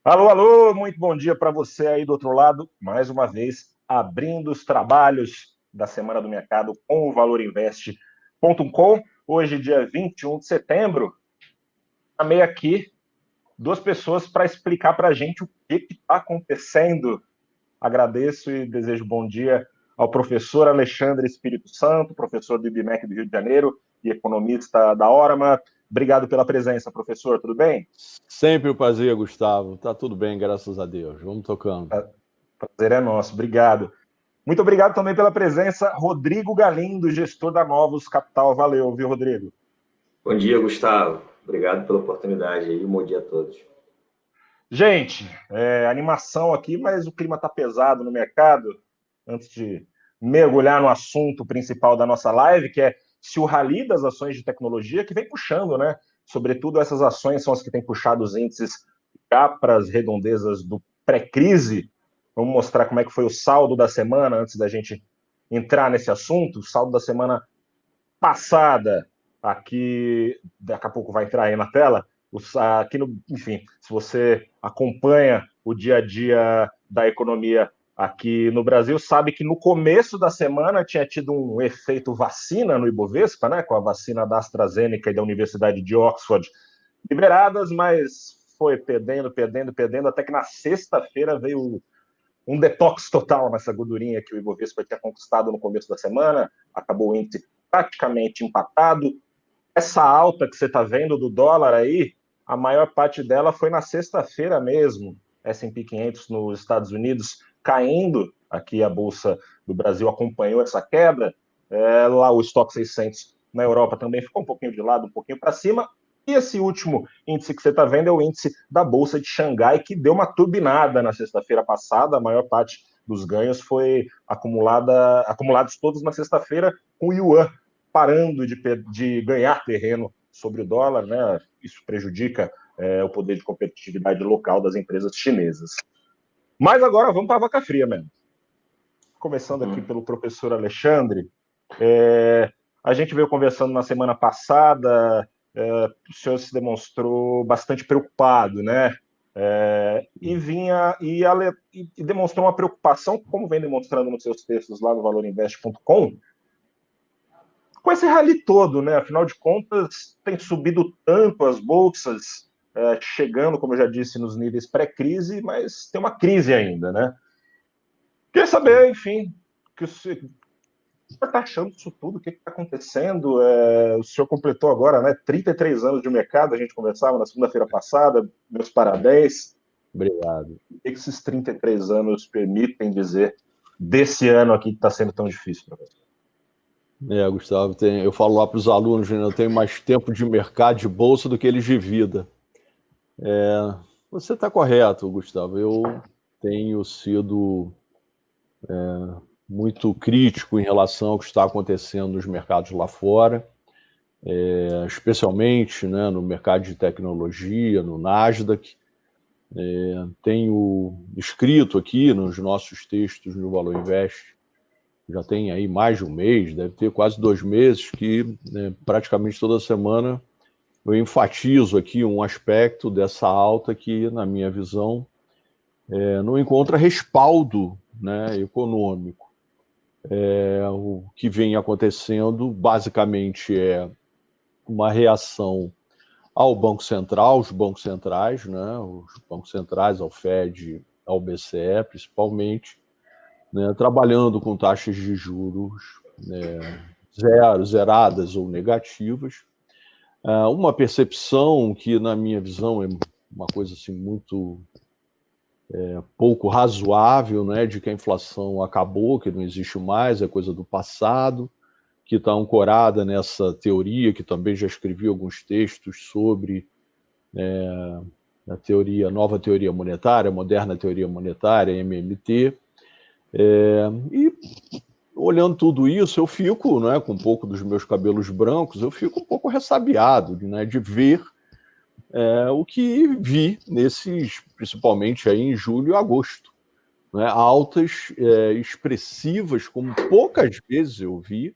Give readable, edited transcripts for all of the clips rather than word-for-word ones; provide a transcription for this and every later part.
Alô, alô, muito bom dia para você aí do outro lado. Mais uma vez, abrindo os trabalhos da Semana do Mercado com o valorinvest.com. Hoje, dia 21 de setembro, chamei aqui duas pessoas para explicar para a gente o que está acontecendo. Agradeço e desejo bom dia ao professor Alexandre Espírito Santo, professor do IBMEC do Rio de Janeiro e economista da Orama. Obrigado pela presença, professor. Tudo bem? Sempre um prazer, Gustavo. Tá tudo bem, graças a Deus. Vamos tocando. Prazer é nosso. Obrigado. Muito obrigado também pela presença, Rodrigo Galindo, gestor da Novos Capital. Valeu, viu, Rodrigo? Bom dia, Gustavo. Obrigado pela oportunidade e um bom dia a todos. Gente, animação aqui, mas o clima está pesado no mercado. Antes de mergulhar no assunto principal da nossa live, que é se o rally das ações de tecnologia, que vem puxando, né? Sobretudo essas ações são as que têm puxado os índices cá para as redondezas do pré-crise. Vamos mostrar como é que foi o saldo da semana antes da gente entrar nesse assunto. O saldo da semana passada, aqui, daqui a pouco vai entrar aí na tela, aqui no, enfim, se você acompanha o dia a dia da economia aqui no Brasil, sabe que no começo da semana tinha tido um efeito vacina no Ibovespa, né, com a vacina da AstraZeneca e da Universidade de Oxford liberadas, mas foi perdendo, até que na sexta-feira veio um detox total nessa gordurinha que o Ibovespa tinha conquistado no começo da semana, acabou o índice praticamente empatado. Essa alta que você está vendo do dólar aí, a maior parte dela foi na sexta-feira mesmo. S&P 500 nos Estados Unidos caindo, aqui a Bolsa do Brasil acompanhou essa quebra, lá o Stock 600 na Europa também ficou um pouquinho de lado, um pouquinho para cima, e esse último índice que você está vendo é o índice da Bolsa de Xangai, que deu uma turbinada na sexta-feira passada, a maior parte dos ganhos foi acumulados todos na sexta-feira, com o Yuan parando de ganhar terreno sobre o dólar, né? Isso prejudica o poder de competitividade local das empresas chinesas. Mas agora vamos para a vaca fria mesmo. Começando aqui pelo professor Alexandre, a gente veio conversando na semana passada, o senhor se demonstrou bastante preocupado, né? E demonstrou uma preocupação, como vem demonstrando nos seus textos lá no valorinvest.com, com esse rally todo, né? Afinal de contas, tem subido tanto as bolsas, chegando, como eu já disse, nos níveis pré-crise, mas tem uma crise ainda, né? Queria saber, enfim, o que o senhor está achando disso tudo, o que está acontecendo? O senhor completou agora, né, 33 anos de mercado, a gente conversava na segunda-feira passada, meus parabéns. Obrigado. O que esses 33 anos permitem dizer desse ano aqui que está sendo tão difícil para você? Gustavo, eu falo lá para os alunos, né, eu tenho mais tempo de mercado de bolsa do que eles de vida. Você está correto, Gustavo. Eu tenho sido muito crítico em relação ao que está acontecendo nos mercados lá fora, especialmente, né, no mercado de tecnologia, no Nasdaq. Tenho escrito aqui nos nossos textos no Valor Invest, já tem aí mais de um mês, deve ter quase 2 meses, que praticamente toda semana eu enfatizo aqui um aspecto dessa alta que, na minha visão, não encontra respaldo, né, econômico. O que vem acontecendo, basicamente, é uma reação ao Banco Central, os bancos centrais, né, os bancos centrais, ao Fed, ao BCE, principalmente, né, trabalhando com taxas de juros zeradas ou negativas. Uma percepção que, na minha visão, é uma coisa assim, muito pouco razoável, né, de que a inflação acabou, que não existe mais, é coisa do passado, que está ancorada nessa teoria, que também já escrevi alguns textos sobre a teoria, nova teoria monetária, moderna teoria monetária, MMT. E olhando tudo isso, eu fico, né, com um pouco dos meus cabelos brancos, eu fico um pouco ressabiado, né, de ver o que vi nesses, principalmente aí em julho e agosto. Né, altas expressivas, como poucas vezes eu vi,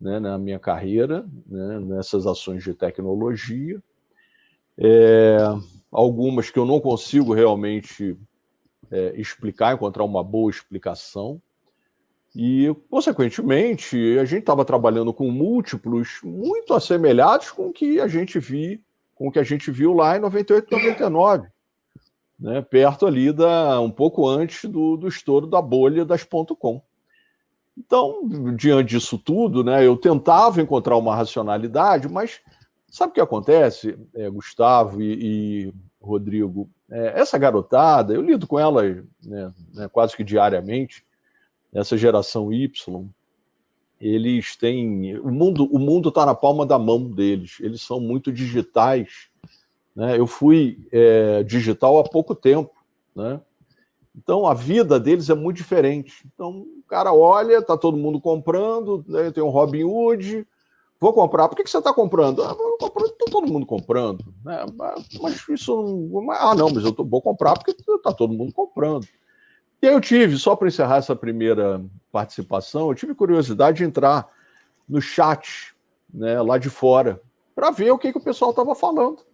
né, na minha carreira, né, nessas ações de tecnologia. algumas que eu não consigo realmente explicar, encontrar uma boa explicação. E, consequentemente, a gente estava trabalhando com múltiplos muito assemelhados com o que a gente viu lá em 98, 99, né? Perto ali, um pouco antes do estouro da bolha das .com. Então, diante disso tudo, né, eu tentava encontrar uma racionalidade, mas sabe o que acontece, Gustavo e Rodrigo? Essa garotada, eu lido com ela, né, quase que diariamente, essa geração Y, eles têm... O mundo está na palma da mão deles, eles são muito digitais, né? Eu fui digital há pouco tempo, né? Então, a vida deles é muito diferente. Então, o cara olha, está todo mundo comprando, né? Tem um Robin Hood, vou comprar. Por que você está comprando? Vou comprar, está todo mundo comprando. Né? Mas isso não... mas eu vou comprar porque está todo mundo comprando. E aí eu tive, só para encerrar essa primeira participação, eu tive curiosidade de entrar no chat, né, lá de fora, para ver o que o pessoal estava falando.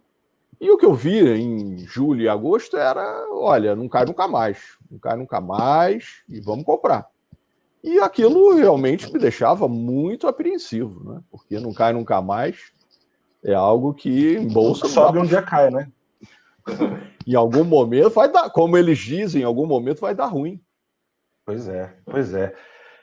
E o que eu vi em julho e agosto era, olha, não cai nunca mais, e vamos comprar. E aquilo realmente me deixava muito apreensivo, né? Porque não cai nunca mais é algo que em bolsa não sobe um dia cai, né? Em algum momento vai dar, como eles dizem, em algum momento vai dar ruim. Pois é.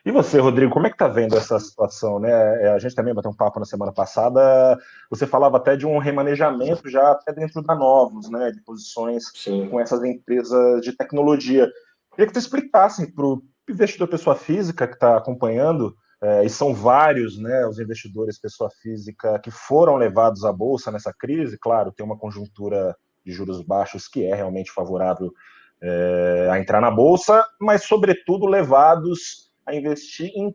E você, Rodrigo, como é que tá vendo essa situação, né? A gente também bateu um papo na semana passada, você falava até de um remanejamento já até dentro da Novos, né? De posições Sim. com essas empresas de tecnologia. Queria que você explicasse para o investidor pessoa física que está acompanhando, e são vários, né, os investidores pessoa física que foram levados à Bolsa nessa crise. Claro, tem uma conjuntura de juros baixos que é realmente favorável a entrar na Bolsa, mas, sobretudo, levados a investir em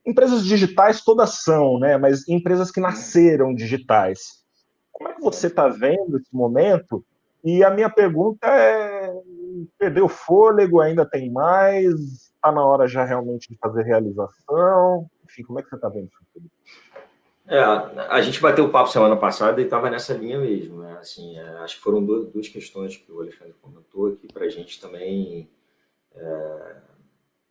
empresas digitais todas são, né? Mas empresas que nasceram digitais. Como é que você está vendo esse momento? E a minha pergunta é: perdeu o fôlego, ainda tem mais? Está na hora já realmente de fazer realização? Enfim, como é que você está vendo isso tudo? A gente bateu o papo semana passada e estava nessa linha mesmo, né? Assim, acho que foram duas questões que o Alexandre comentou aqui para a gente também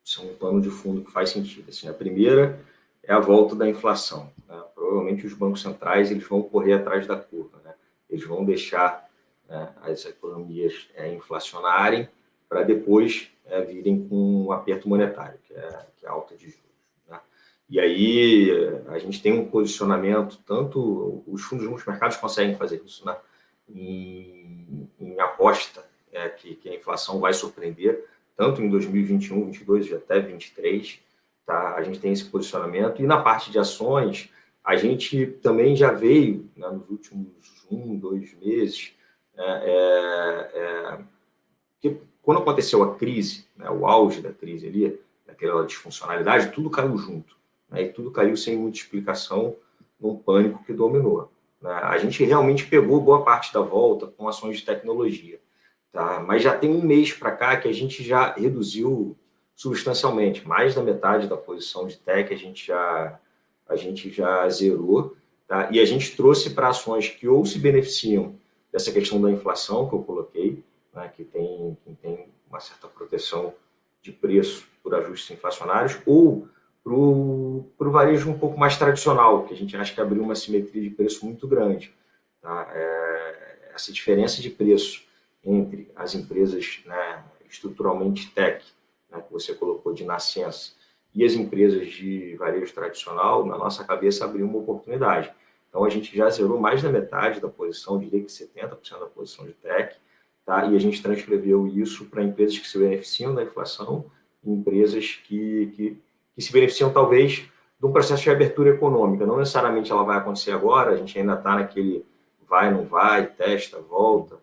são um pano de fundo que faz sentido. Assim, a primeira é a volta da inflação, né? Provavelmente os bancos centrais eles vão correr atrás da curva, né? Eles vão deixar, né, as economias inflacionarem para depois virem com um aperto monetário, que é a alta de juros. E aí a gente tem um posicionamento, tanto os fundos multimercados conseguem fazer isso, né? Em aposta que a inflação vai surpreender, tanto em 2021, 2022 e até 2023, tá? A gente tem esse posicionamento. E na parte de ações, a gente também já veio, né, nos últimos 2 meses, que quando aconteceu a crise, né, o auge da crise ali, daquela disfuncionalidade, tudo caiu junto. E tudo caiu sem muita explicação, num pânico que dominou. A gente realmente pegou boa parte da volta com ações de tecnologia, tá? Mas já tem um mês para cá que a gente já reduziu substancialmente, mais da metade da posição de tech a gente já zerou, tá? E a gente trouxe para ações que ou se beneficiam dessa questão da inflação que eu coloquei, né, que tem uma certa proteção de preço por ajustes inflacionários, ou para o varejo um pouco mais tradicional, que a gente acha que abriu uma simetria de preço muito grande. Tá? Essa diferença de preço entre as empresas, né, estruturalmente tech, né, que você colocou de nascença, e as empresas de varejo tradicional, na nossa cabeça abriu uma oportunidade. Então a gente já zerou mais da metade da posição, diria que 70% da posição de tech, tá? E a gente transcreveu isso para empresas que se beneficiam da inflação, empresas que se beneficiam talvez de um processo de abertura econômica. Não necessariamente ela vai acontecer agora, a gente ainda está naquele vai, não vai, testa, volta,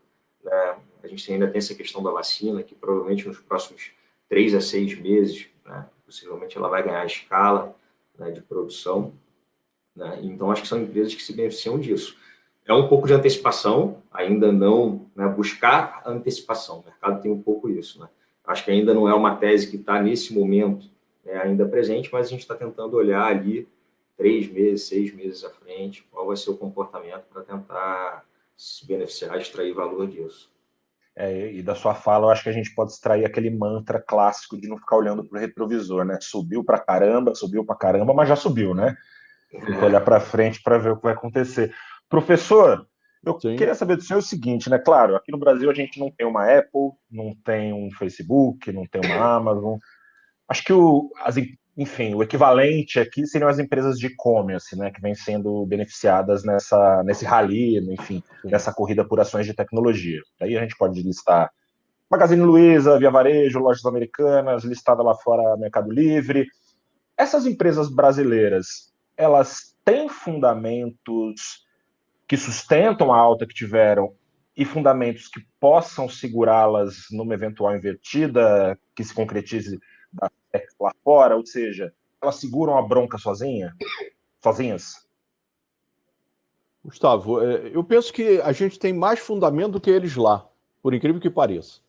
né? A gente ainda tem essa questão da vacina, que provavelmente nos próximos 3 a 6 meses, né, possivelmente ela vai ganhar escala, né, de produção, né? Então, acho que são empresas que se beneficiam disso. É um pouco de antecipação, ainda não, né, buscar antecipação. O mercado tem um pouco isso, né? Acho que ainda não é uma tese que está nesse momento, né, ainda presente, mas a gente está tentando olhar ali 3 meses, 6 meses à frente, qual vai ser o comportamento para tentar se beneficiar, extrair valor disso. E da sua fala, eu acho que a gente pode extrair aquele mantra clássico de não ficar olhando para o retrovisor, né? Subiu para caramba, mas já subiu, né? Tem que olhar para frente para ver o que vai acontecer. Professor, eu Sim. queria saber do senhor o seguinte, né? Claro, aqui no Brasil a gente não tem uma Apple, não tem um Facebook, não tem uma Amazon. Acho que enfim, o equivalente aqui seriam as empresas de e-commerce, né? Que vêm sendo beneficiadas nesse rally, enfim, nessa corrida por ações de tecnologia. Daí a gente pode listar Magazine Luiza, Via Varejo, Lojas Americanas, listada lá fora Mercado Livre. Essas empresas brasileiras, elas têm fundamentos que sustentam a alta que tiveram e fundamentos que possam segurá-las numa eventual invertida que se concretize lá fora, ou seja, elas seguram a bronca sozinhas? Gustavo, eu penso que a gente tem mais fundamento do que eles lá, por incrível que pareça.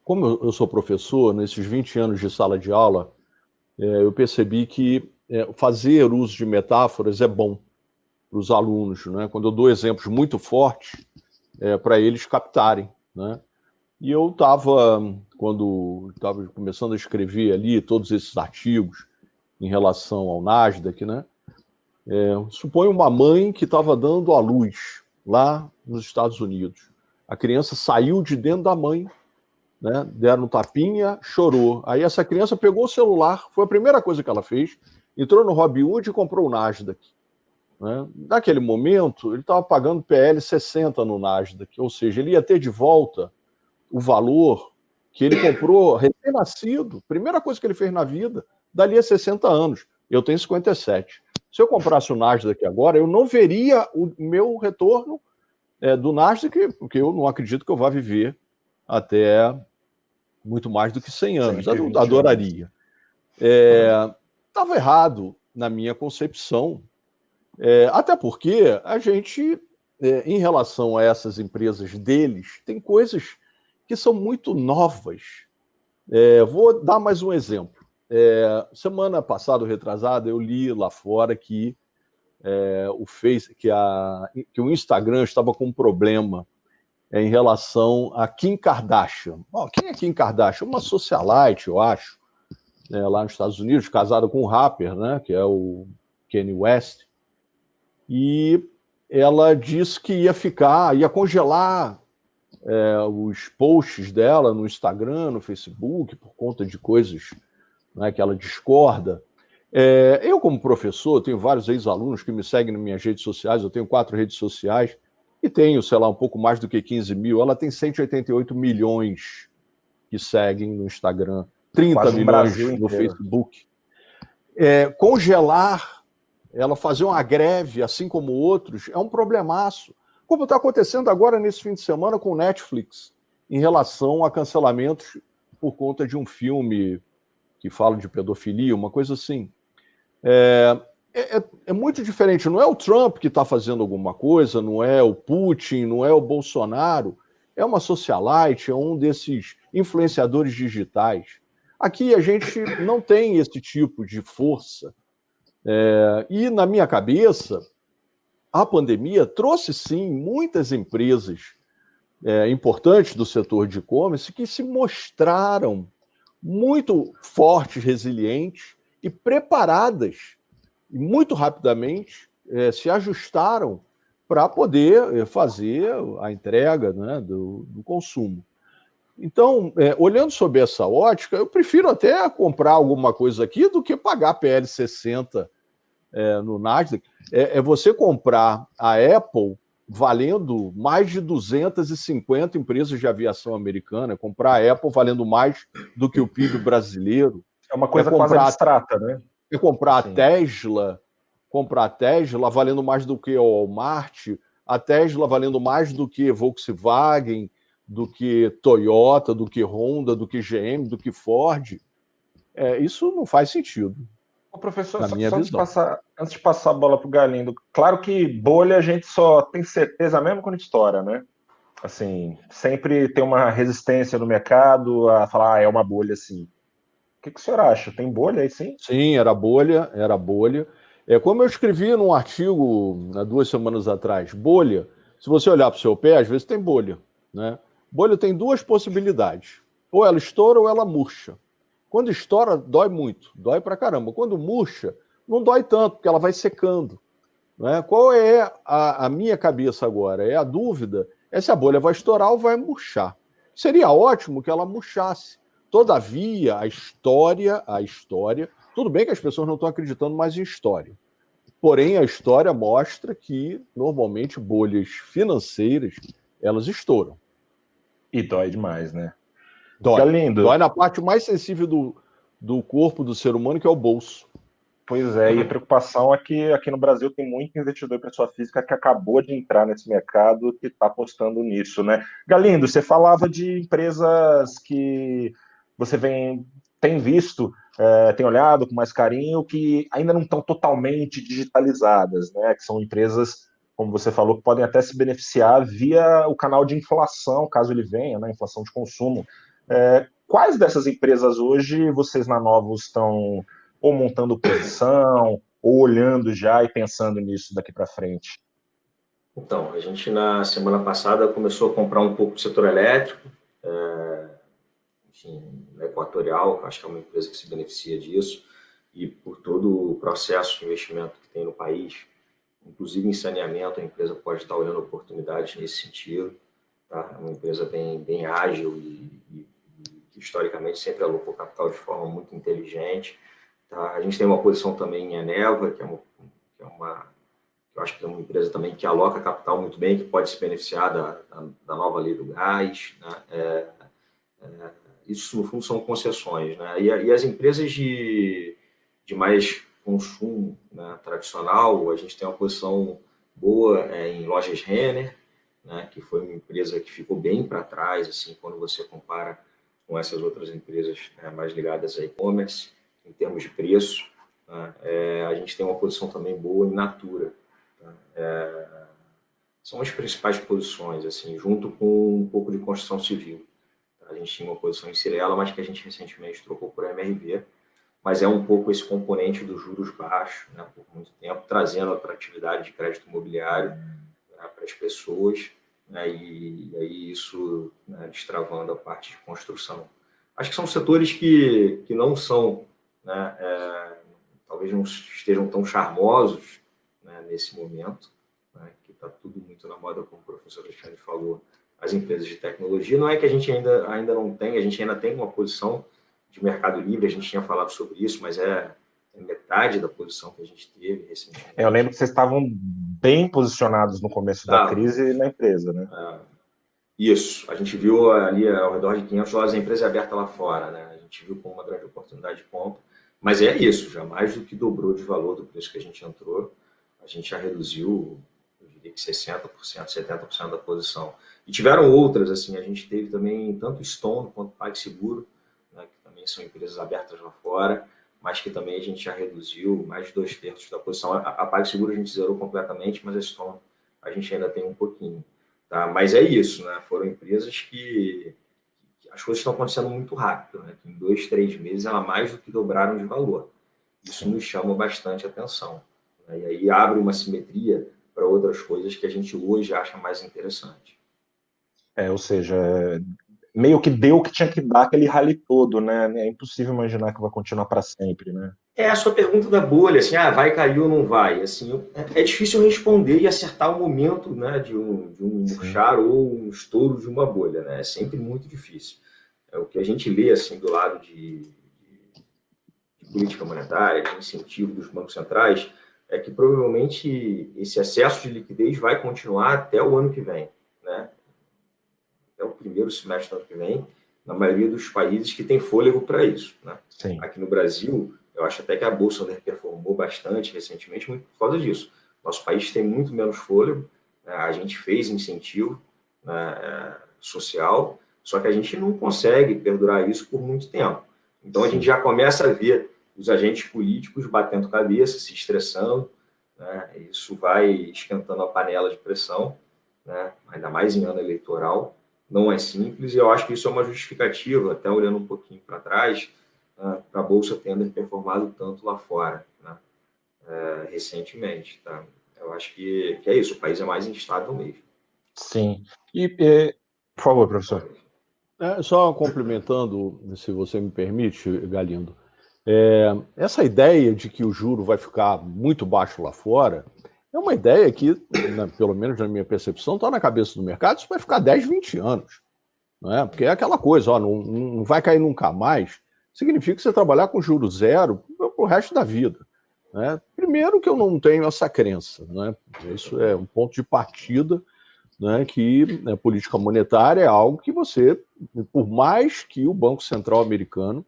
Como eu sou professor, nesses 20 anos de sala de aula, eu percebi que fazer uso de metáforas é bom para os alunos, né? Quando eu dou exemplos muito fortes, para eles captarem, né? E eu quando estava começando a escrever ali todos esses artigos em relação ao Nasdaq, né? Suponha uma mãe que estava dando à luz lá nos Estados Unidos. A criança saiu de dentro da mãe, né? Deram um tapinha, chorou. Aí essa criança pegou o celular, foi a primeira coisa que ela fez, entrou no Robinhood e comprou o Nasdaq. Né? Naquele momento, ele estava pagando PL 60 no Nasdaq, ou seja, ele ia ter de volta o valor que ele comprou recém-nascido, primeira coisa que ele fez na vida, dali a 60 anos. Eu tenho 57. Se eu comprasse o Nasdaq agora, eu não veria o meu retorno do Nasdaq, porque eu não acredito que eu vá viver até muito mais do que 100 anos. Eu adoraria. Estava errado na minha concepção, até porque a gente, em relação a essas empresas deles, tem coisas que são muito novas. Vou dar mais um exemplo. Semana passada, ou retrasada, eu li lá fora que que o Instagram estava com um problema em relação a Kim Kardashian. Quem é Kim Kardashian? Uma socialite, eu acho, lá nos Estados Unidos, casada com um rapper, né, que é o Kanye West. E ela disse que ia congelar os posts dela no Instagram, no Facebook, por conta de coisas, né, que ela discorda. Eu, como professor, tenho vários ex-alunos que me seguem nas minhas redes sociais, eu tenho 4 redes sociais, e tenho, sei lá, um pouco mais do que 15 mil. Ela tem 188 milhões que seguem no Instagram, 30 milhões no Facebook. Congelar, ela fazer uma greve, assim como outros, é um problemaço. Como está acontecendo agora nesse fim de semana com o Netflix, em relação a cancelamentos por conta de um filme que fala de pedofilia, uma coisa assim. É muito diferente. Não é o Trump que está fazendo alguma coisa, não é o Putin, não é o Bolsonaro. É uma socialite, é um desses influenciadores digitais. Aqui a gente não tem esse tipo de força. E na minha cabeça, a pandemia trouxe sim muitas empresas importantes do setor de e-commerce que se mostraram muito fortes, resilientes e preparadas, e muito rapidamente se ajustaram para poder fazer a entrega, né, do consumo. Então, olhando sob essa ótica, eu prefiro até comprar alguma coisa aqui do que pagar PL 60 no Nasdaq. Você comprar a Apple valendo mais de 250 empresas de aviação americana, comprar a Apple valendo mais do que o PIB brasileiro. É uma coisa quase abstrata, né? Comprar a Tesla valendo mais do que a Walmart, a Tesla valendo mais do que Volkswagen, do que Toyota, do que Honda, do que GM, do que Ford. Isso não faz sentido. Professor, antes de passar a bola para o Galindo, claro que bolha a gente só tem certeza mesmo quando estoura, né? Assim, sempre tem uma resistência no mercado a falar, é uma bolha, assim. O que o senhor acha? Tem bolha aí, sim? Sim, era bolha. É como eu escrevi num artigo há 2 semanas atrás, bolha, se você olhar para o seu pé, às vezes tem bolha, né? Bolha tem duas possibilidades, ou ela estoura ou ela murcha. Quando estoura, dói muito, dói pra caramba. Quando murcha, não dói tanto, porque ela vai secando. Né? Qual é a minha cabeça agora? É a dúvida, é se a bolha vai estourar ou vai murchar. Seria ótimo que ela murchasse. Todavia, a história, tudo bem que as pessoas não estão acreditando mais em história. Porém, a história mostra que, normalmente, bolhas financeiras, elas estouram. E dói demais, né? Dói. Galindo. Dói na parte mais sensível do corpo do ser humano, que é o bolso. Pois é, e a preocupação é que aqui no Brasil tem muito investidor em pessoa física que acabou de entrar nesse mercado que está apostando nisso, né? Galindo, você falava de empresas que você tem visto, tem olhado com mais carinho, que ainda não estão totalmente digitalizadas, né? Que são empresas, como você falou, que podem até se beneficiar via o canal de inflação, caso ele venha, né? Inflação de consumo. Quais dessas empresas hoje vocês na Novos estão ou montando posição, ou olhando já e pensando nisso daqui para frente? Então, a gente na semana passada começou a comprar um pouco do setor elétrico, enfim, na Equatorial, acho que é uma empresa que se beneficia disso, e por todo o processo de investimento que tem no país, inclusive em saneamento, a empresa pode estar olhando oportunidades nesse sentido. Tá? É uma empresa bem ágil e historicamente sempre alocou capital de forma muito inteligente. Tá? A gente tem uma posição também em Eneva, que eu acho que é uma empresa também que aloca capital muito bem, que pode se beneficiar da nova lei do gás. Né? Isso, no fundo, são concessões. Né? E as empresas de mais consumo, né, tradicional, a gente tem uma posição boa em lojas Renner, né, que foi uma empresa que ficou bem para trás, assim, quando você compara com essas outras empresas, né, mais ligadas a e-commerce, em termos de preço. Né? A gente tem uma posição também boa em Natura. Tá? São as principais posições, assim, junto com um pouco de construção civil. Tá? A gente tinha uma posição em Cirela, mas que a gente recentemente trocou por MRV, mas é um pouco esse componente dos juros baixos, né, por muito tempo, trazendo atratividade de crédito imobiliário, né, para as pessoas, né, e aí isso, né, destravando a parte de construção. Acho que são setores que não são, né, talvez não estejam tão charmosos, né, nesse momento, né, que está tudo muito na moda, como o professor Alexandre falou, as empresas de tecnologia. Não é que a gente ainda não tem, a gente ainda tem uma posição de mercado livre, a gente tinha falado sobre isso, mas é metade da posição que a gente teve recentemente. Eu lembro que vocês estavam bem posicionados no começo da crise na empresa, né? Isso, a gente viu ali ao redor de 500 lojas da empresa aberta lá fora, né? A gente viu como uma grande oportunidade de compra, mas é isso, já mais do que dobrou de valor do preço que a gente entrou, a gente já reduziu, eu diria que 60%, 70% da posição. E tiveram outras, assim, a gente teve também tanto Stone quanto PagSeguro, né, que também são empresas abertas lá fora, mas que também a gente já reduziu mais de 2/3 da posição. A PagSeguro a gente zerou completamente, mas a Stone a gente ainda tem um pouquinho. Tá? Mas é isso, né? Foram empresas que as coisas estão acontecendo muito rápido, né? Que em 2, 3 meses ela mais do que dobraram de valor. Isso nos chama bastante atenção. Né? E aí abre uma simetria para outras coisas que a gente hoje acha mais interessante. Ou seja, meio que deu o que tinha que dar aquele rally todo, né? É impossível imaginar que vai continuar para sempre, né? A sua pergunta da bolha, assim, vai cair ou não vai? Assim, é difícil responder e acertar o momento, né, de um murchar ou um estouro de uma bolha, né? É sempre muito difícil. O que a gente lê assim do lado de política monetária, de incentivo dos bancos centrais, é que provavelmente esse excesso de liquidez vai continuar até o ano que vem, né? Até o primeiro semestre do ano que vem, na maioria dos países que tem fôlego para isso, né? Sim. Aqui no Brasil, eu acho até que a Bolsa underperformou bastante recentemente, muito por causa disso. Nosso país tem muito menos fôlego, né? A gente fez incentivo, né, social, só que a gente não consegue perdurar isso por muito tempo. Então, a gente já começa a ver os agentes políticos batendo cabeça, se estressando, né? Isso vai esquentando a panela de pressão, né? Ainda mais em ano eleitoral. Não é simples e eu acho que isso é uma justificativa, até olhando um pouquinho para trás, para a Bolsa ter underperformado tanto lá fora. Né? recentemente. Tá? Eu acho que é isso, o país é mais instável mesmo. Sim. Por favor, professor. Só complementando, se você me permite, Galindo, essa ideia de que o juro vai ficar muito baixo lá fora é uma ideia que, pelo menos na minha percepção, está na cabeça do mercado, isso vai ficar 10, 20 anos. Não é? Porque é aquela coisa, ó, não vai cair nunca mais, significa que você trabalhar com juro zero para o resto da vida. Né? Primeiro que eu não tenho essa crença, né? Isso é um ponto de partida, né, que a política monetária é algo que você, por mais que o Banco Central americano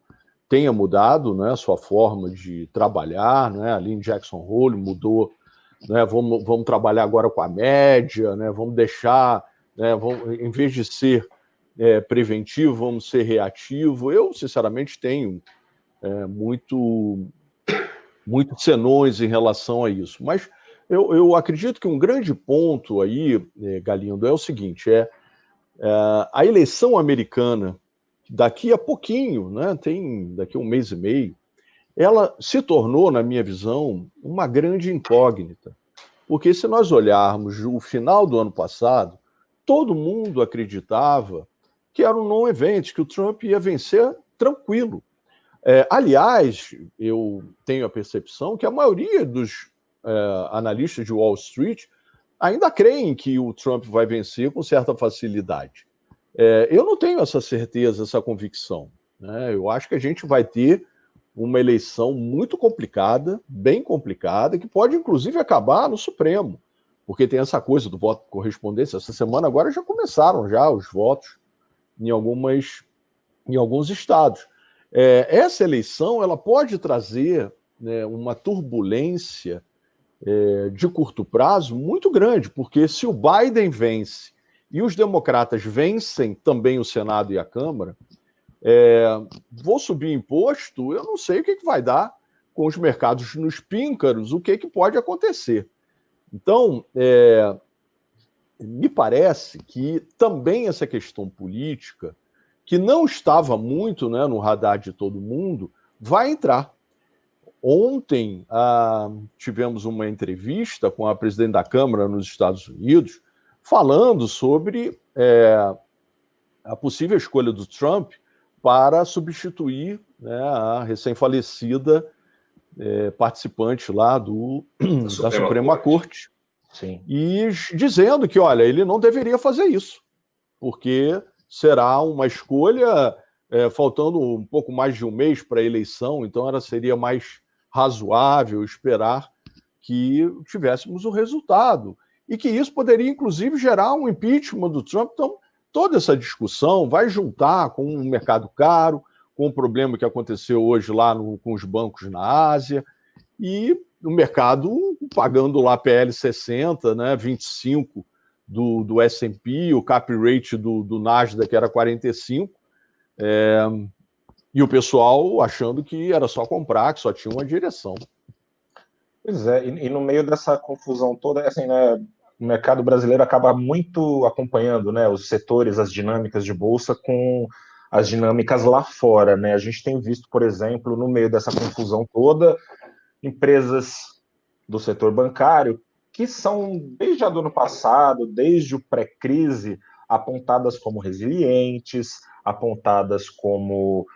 tenha mudado, né, a sua forma de trabalhar, né, ali em Jackson Hole mudou, né, vamos trabalhar agora com a média, né, vamos deixar, né, em vez de ser preventivo, vamos ser reativo. Eu, sinceramente, tenho muito senões em relação a isso, mas eu acredito que um grande ponto aí, Galindo, é o seguinte, a eleição americana, daqui a pouquinho, né, daqui a um mês e meio, ela se tornou, na minha visão, uma grande incógnita. Porque se nós olharmos o final do ano passado, todo mundo acreditava que era um non-event, que o Trump ia vencer tranquilo. Aliás, eu tenho a percepção que a maioria dos analistas de Wall Street ainda creem que o Trump vai vencer com certa facilidade. Eu não tenho essa certeza, essa convicção. Né? Eu acho que a gente vai ter uma eleição muito complicada, bem complicada, que pode inclusive acabar no Supremo, porque tem essa coisa do voto por correspondência. Essa semana agora já começaram já os votos em alguns estados. Essa eleição ela pode trazer, né, uma turbulência de curto prazo muito grande, porque se o Biden vence e os democratas vencem também o Senado e a Câmara, vou subir imposto, eu não sei o que vai dar com os mercados nos píncaros, o que pode acontecer. Então, me parece que também essa questão política, que não estava muito, né, no radar de todo mundo, vai entrar. Ontem tivemos uma entrevista com a presidente da Câmara nos Estados Unidos, falando sobre a possível escolha do Trump para substituir, né, a recém-falecida participante lá da Suprema Corte. Sim. E dizendo que, olha, ele não deveria fazer isso, porque será uma escolha faltando um pouco mais de um mês para a eleição, então seria mais razoável esperar que tivéssemos o resultado. E que isso poderia, inclusive, gerar um impeachment do Trump. Então, toda essa discussão vai juntar com um mercado caro, com o problema que aconteceu hoje lá com os bancos na Ásia, e o mercado pagando lá PL 60, né, 25 do S&P, o cap rate do Nasdaq era 45, e o pessoal achando que era só comprar, que só tinha uma direção. Pois é, e no meio dessa confusão toda, assim, né, o mercado brasileiro acaba muito acompanhando, né, os setores, as dinâmicas de bolsa com as dinâmicas lá fora, né? A gente tem visto, por exemplo, no meio dessa confusão toda, empresas do setor bancário que são, desde o ano passado, desde o pré-crise, apontadas como resilientes, apontadas como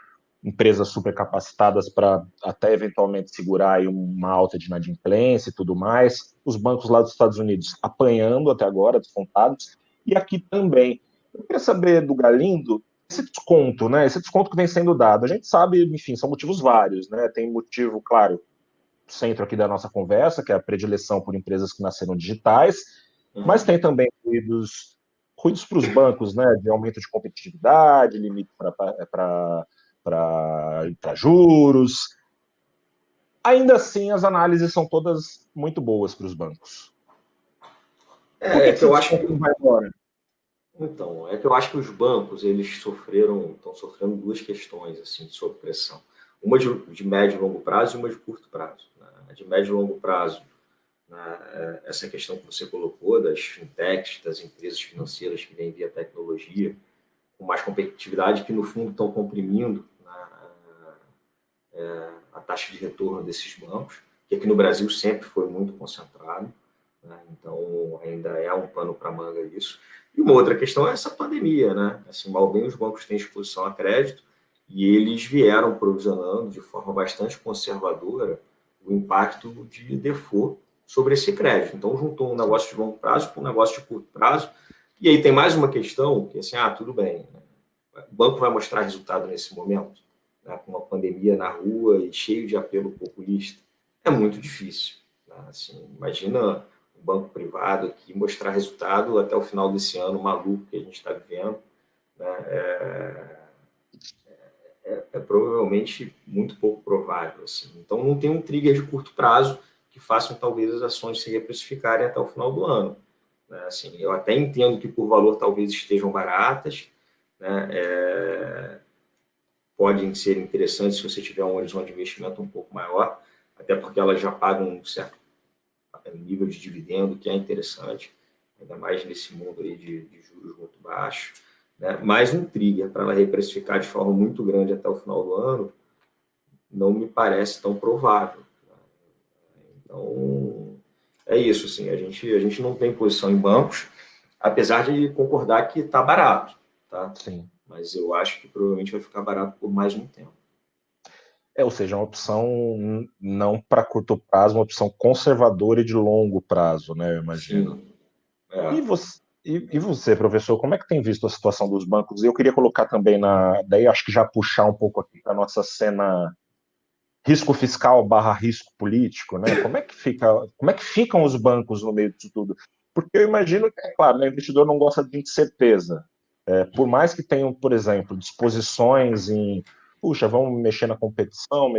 empresas supercapacitadas para até eventualmente segurar aí uma alta de inadimplência e tudo mais. Os bancos lá dos Estados Unidos apanhando até agora, descontados, e aqui também. Eu queria saber do Galindo esse desconto, né? Esse desconto que vem sendo dado. A gente sabe, enfim, são motivos vários, né? Tem motivo, claro, centro aqui da nossa conversa, que é a predileção por empresas que nasceram digitais, mas tem também ruídos para os bancos, né? De aumento de competitividade, limite para juros. Ainda assim, as análises são todas muito boas para os bancos. Por que eu acho que não vai embora? Então, é que eu acho que os bancos eles estão sofrendo duas questões assim sob pressão. Uma de médio e longo prazo e uma de curto prazo. Né? De médio e longo prazo, né? Essa questão que você colocou das fintechs, das empresas financeiras que vêm via tecnologia, com mais competitividade, que no fundo estão comprimindo, né, a taxa de retorno desses bancos, que aqui no Brasil sempre foi muito concentrado, né? Então ainda é um pano para manga isso. E uma outra questão é essa pandemia, né? Assim, mal bem os bancos têm exposição a crédito e eles vieram provisionando de forma bastante conservadora o impacto de default sobre esse crédito. Então juntou um negócio de longo prazo com um negócio de curto prazo. E aí tem mais uma questão que assim, tudo bem, né? O banco vai mostrar resultado nesse momento, né? Com uma pandemia na rua e cheio de apelo populista, é muito difícil, né? Assim, imagina um banco privado aqui mostrar resultado até o final desse ano maluco que a gente está vivendo, né? É provavelmente muito pouco provável. Assim. Então, não tem um trigger de curto prazo que façam, talvez, as ações se reprecificarem até o final do ano. Né? Assim, eu até entendo que, por valor, talvez estejam baratas, né? Podem ser interessantes se você tiver um horizonte de investimento um pouco maior, até porque elas já pagam um certo nível de dividendo, que é interessante, ainda mais nesse mundo aí de juros muito baixos. Né? Mais um trigger para ela reprecificar de forma muito grande até o final do ano não me parece tão provável. Então, é isso. Assim, a gente não tem posição em bancos, apesar de concordar que está barato. Tá? Sim. Mas eu acho que provavelmente vai ficar barato por mais um tempo. Ou seja, uma opção não para curto prazo, uma opção conservadora e de longo prazo, né? Eu imagino. Sim. E você, professor, como é que tem visto a situação dos bancos? Eu queria colocar também daí acho que já puxar um pouco aqui para a nossa cena risco fiscal / risco político, né? Como é que ficam os bancos no meio disso tudo? Porque eu imagino que, é claro, né, o investidor não gosta de incerteza. Por mais que tenham, por exemplo, disposições em, puxa, vamos mexer na competição,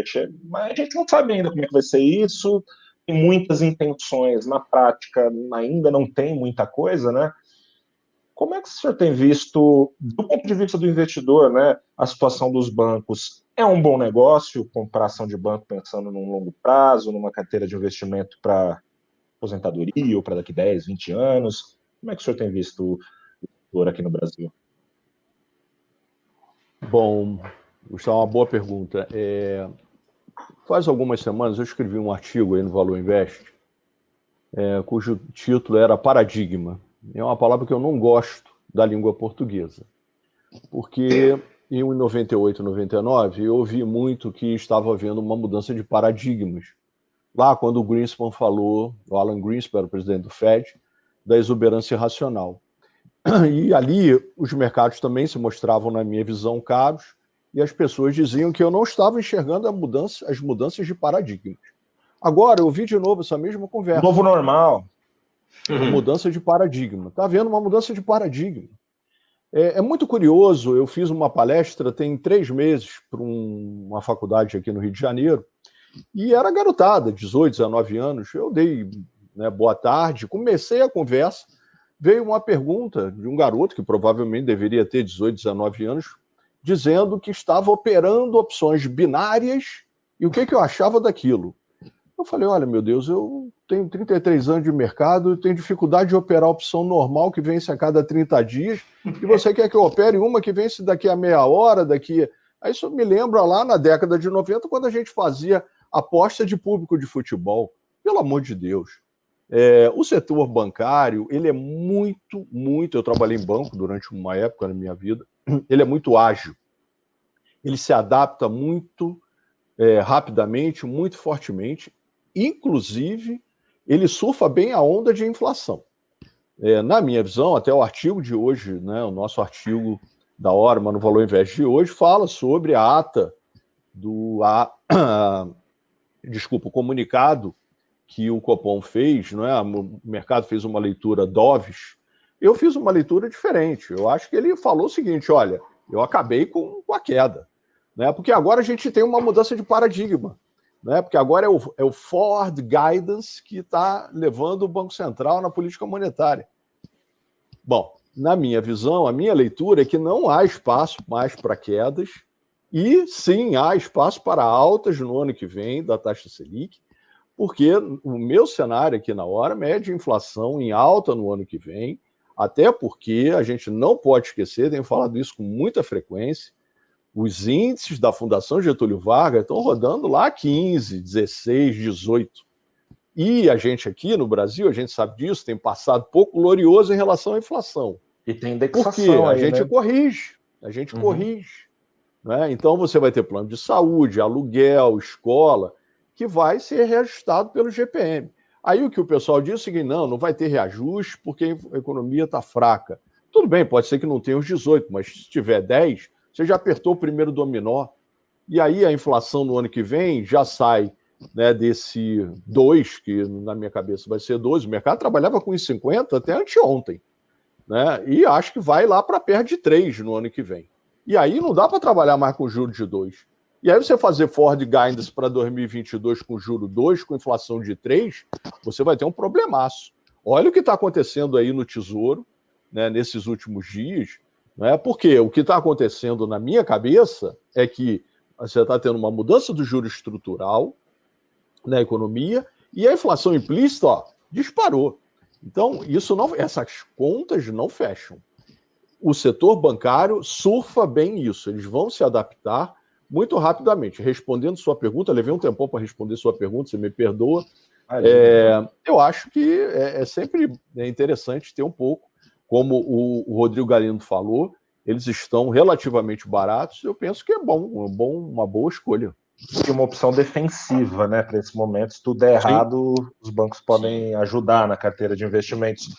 mas a gente não sabe ainda como é que vai ser isso, tem muitas intenções, na prática ainda não tem muita coisa, né? Como é que o senhor tem visto, do ponto de vista do investidor, né, a situação dos bancos? É um bom negócio comprar ação de banco pensando num longo prazo, numa carteira de investimento para aposentadoria ou para daqui 10, 20 anos? Como é que o senhor tem visto o investidor aqui no Brasil? Bom, Gustavo, uma boa pergunta. Faz algumas semanas eu escrevi um artigo aí no Valor Invest, cujo título era Paradigma. É uma palavra que eu não gosto da língua portuguesa, porque em 98, 99, eu ouvi muito que estava havendo uma mudança de paradigmas. Lá, quando o Greenspan falou, o Alan Greenspan, o presidente do Fed, da exuberância racional. E ali os mercados também se mostravam, na minha visão, caros, e as pessoas diziam que eu não estava enxergando as mudanças de paradigmas. Agora, eu vi de novo essa mesma conversa. Novo normal. A mudança de paradigma. Está havendo uma mudança de paradigma. É muito curioso, eu fiz uma palestra tem 3 meses para uma faculdade aqui no Rio de Janeiro, e era garotada, 18, 19 anos. Eu dei boa tarde, comecei a conversa, veio uma pergunta de um garoto que provavelmente deveria ter 18, 19 anos, dizendo que estava operando opções binárias e o que eu achava daquilo. Eu falei, olha, meu Deus, eu tenho 33 anos de mercado, tenho dificuldade de operar a opção normal que vence a cada 30 dias, e você quer que eu opere uma que vence daqui a meia hora, Aí isso me lembra lá na década de 90, quando a gente fazia aposta de público de futebol. Pelo amor de Deus. O setor bancário, ele é muito, eu trabalhei em banco durante uma época na minha vida, ele é muito ágil. Ele se adapta muito rapidamente, muito fortemente, inclusive ele surfa bem a onda de inflação. Na minha visão, até o artigo de hoje, o nosso artigo da Orma no Valor Invest de hoje, fala sobre a ata o comunicado que o Copom fez, o mercado fez uma leitura dovish, eu fiz uma leitura diferente. Eu acho que ele falou o seguinte, olha, eu acabei com a queda, porque agora a gente tem uma mudança de paradigma, porque agora é o forward guidance que está levando o Banco Central na política monetária. Bom, na minha visão, a minha leitura é que não há espaço mais para quedas e, sim, há espaço para altas no ano que vem da taxa Selic, porque o meu cenário aqui na hora mede inflação em alta no ano que vem, até porque a gente não pode esquecer, tenho falado isso com muita frequência, Os índices da Fundação Getúlio Vargas estão rodando lá 15, 16, 18. E a gente aqui no Brasil, a gente sabe disso, tem passado pouco glorioso em relação à inflação. E tem Por quê? indexação A aí, gente né? corrige, né? Então você vai ter plano de saúde, aluguel, escola, que vai ser reajustado pelo GPM. Aí o que o pessoal diz é o seguinte, não vai ter reajuste porque a economia está fraca. Tudo bem, pode ser que não tenha os 18, mas se tiver 10, você já apertou o primeiro dominó. E aí a inflação no ano que vem já sai, né, desse 2, que na minha cabeça vai ser 2. O mercado trabalhava com 1,50 até anteontem, né? E acho que vai lá para perto de 3 no ano que vem. E aí não dá para trabalhar mais com juros de 2. E aí você fazer forward guidance para 2022 com juro 2, com inflação de 3, você vai ter um problemaço. Olha o que está acontecendo aí no Tesouro, né, nesses últimos dias, né? Porque o que está acontecendo na minha cabeça é que você está tendo uma mudança do juro estrutural na economia e a inflação implícita, ó, disparou. Então, essas contas não fecham. O setor bancário surfa bem isso, eles vão se adaptar muito rapidamente. Respondendo sua pergunta, levei um tempão para responder sua pergunta, você me perdoa. Eu acho que é sempre interessante ter um pouco, como o Rodrigo Galindo falou, eles estão relativamente baratos, eu penso que é uma boa escolha. E uma opção defensiva, né, para esse momento. Se tudo der errado, os bancos podem ajudar na carteira de investimentos.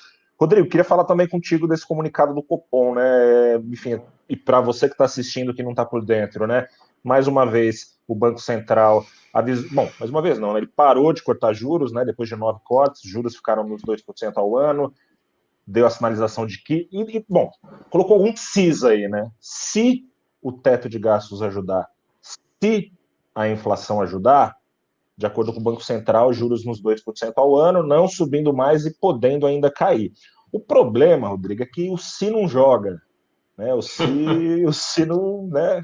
Rodrigo, queria falar também contigo desse comunicado do Copom, né? Enfim, e para você que está assistindo que não está por dentro, né? Mais uma vez, o Banco Central avisou. Bom, mais uma vez não, né? Ele parou de cortar juros, né? Depois de 9 cortes, juros ficaram nos 2% ao ano, deu a sinalização de que. Bom, colocou algum CIS aí, né? Se o teto de gastos ajudar, se a inflação ajudar, de acordo com o Banco Central, juros nos 2% ao ano, não subindo mais e podendo ainda cair. O problema, Rodrigo, é que o Si não joga. Né? O Si não... Né?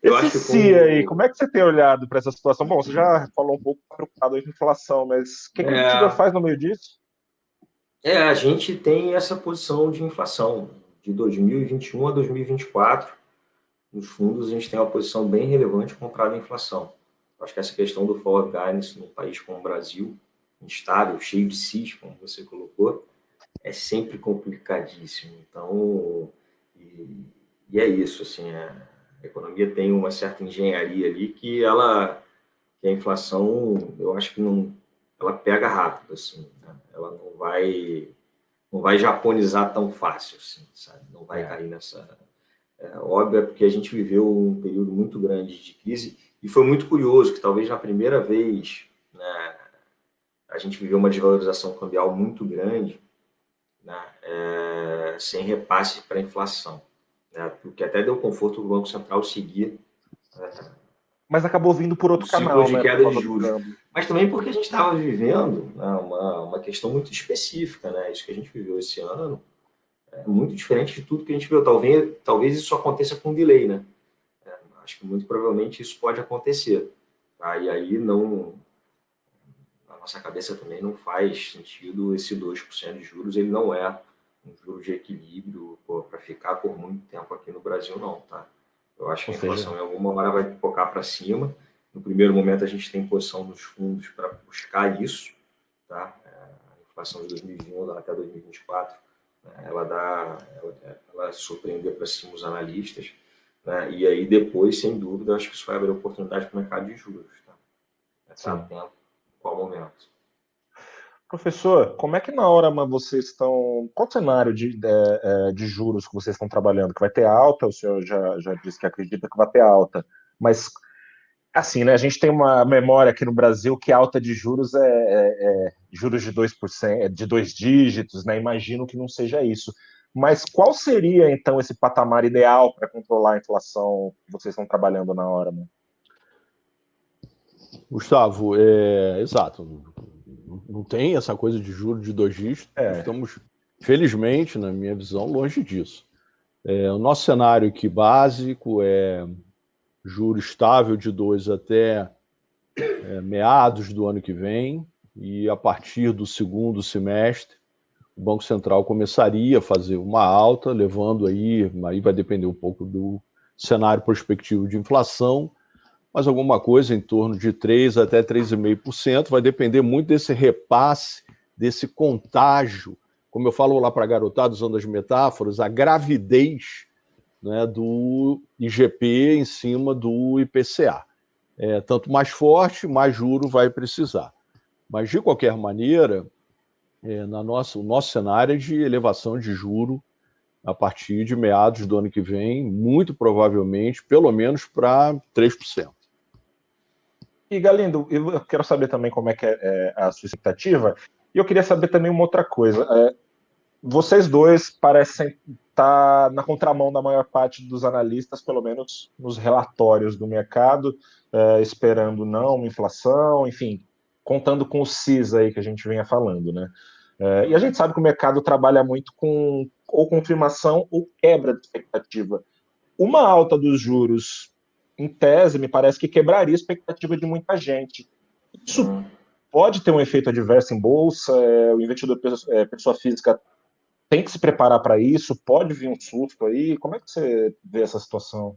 Eu Esse acho que Si aí, como é que você tem olhado para essa situação? Bom, você já falou um pouco preocupado aí com a inflação, mas o que o Tiga faz no meio disso? A gente tem essa posição de inflação. De 2021 a 2024, nos fundos, a gente tem uma posição bem relevante comprada em inflação. Acho que essa questão do forward guidance num país como o Brasil, instável, cheio de CIS, como você colocou, é sempre complicadíssimo. Então, e é isso, assim, a economia tem uma certa engenharia ali que a inflação, eu acho que não, ela pega rápido, assim, né? Ela não vai japonizar tão fácil, assim, sabe? Não vai cair nessa... óbvio, é porque a gente viveu um período muito grande de crise e foi muito curioso que talvez na primeira vez, né, a gente viveu uma desvalorização cambial muito grande, né, sem repasse para a inflação, né, o que até deu conforto do Banco Central seguir. Mas acabou vindo por outro canal, de né? queda de juros. Mas também porque a gente estava vivendo, né, uma questão muito específica, né? Isso que a gente viveu esse ano é muito diferente de tudo que a gente viu. Talvez isso aconteça com delay, né? Acho que muito provavelmente isso pode acontecer. Tá? E aí não... Na nossa cabeça também não faz sentido esse 2% de juros, ele não é um juro de equilíbrio para ficar por muito tempo aqui no Brasil, não, tá? Eu acho que a inflação em alguma hora vai pipocar para cima. No primeiro momento a gente tem posição nos fundos para buscar isso, tá? A inflação de 2021 até 2024, ela surpreender para cima os analistas, né? E aí depois, sem dúvida, acho que isso vai abrir oportunidade para o mercado de juros, tá? Está atento qual momento. Professor, como é que na hora vocês estão... Qual o cenário de juros que vocês estão trabalhando? Que vai ter alta, o senhor já disse que acredita que vai ter alta, mas assim, né, a gente tem uma memória aqui no Brasil que a alta de juros é juros de 2%, de 2 dígitos, né? Imagino que não seja isso. Mas qual seria, então, esse patamar ideal para controlar a inflação que vocês estão trabalhando na hora, né? Gustavo, exato. Não tem essa coisa de juros de 2 dígitos. Estamos, felizmente, na minha visão, longe disso. O nosso cenário aqui básico é juro estável de 2 até meados do ano que vem, e a partir do segundo semestre, o Banco Central começaria a fazer uma alta, levando aí vai depender um pouco cenário prospectivo de inflação, mas alguma coisa em torno de 3% até 3,5%, vai depender muito desse repasse, desse contágio, como eu falo lá para a garotada, usando as metáforas, a gravidez, né, do IGP em cima do IPCA. Tanto mais forte, mais juro vai precisar. Mas, de qualquer maneira, o nosso cenário é de elevação de juro a partir de meados do ano que vem, muito provavelmente, pelo menos para 3%. E, Galindo, eu quero saber também como é que é a sua expectativa, e eu queria saber também uma outra coisa. Vocês dois parecem estar na contramão da maior parte dos analistas, pelo menos nos relatórios do mercado, esperando não uma inflação, enfim, contando com o CIS aí que a gente vinha falando, né? E a gente sabe que o mercado trabalha muito com ou confirmação ou quebra de expectativa. Uma alta dos juros, em tese, me parece que quebraria a expectativa de muita gente. Isso pode ter um efeito adverso em bolsa, o investidor pessoa física tem que se preparar para isso, pode vir um susto aí, como é que você vê essa situação?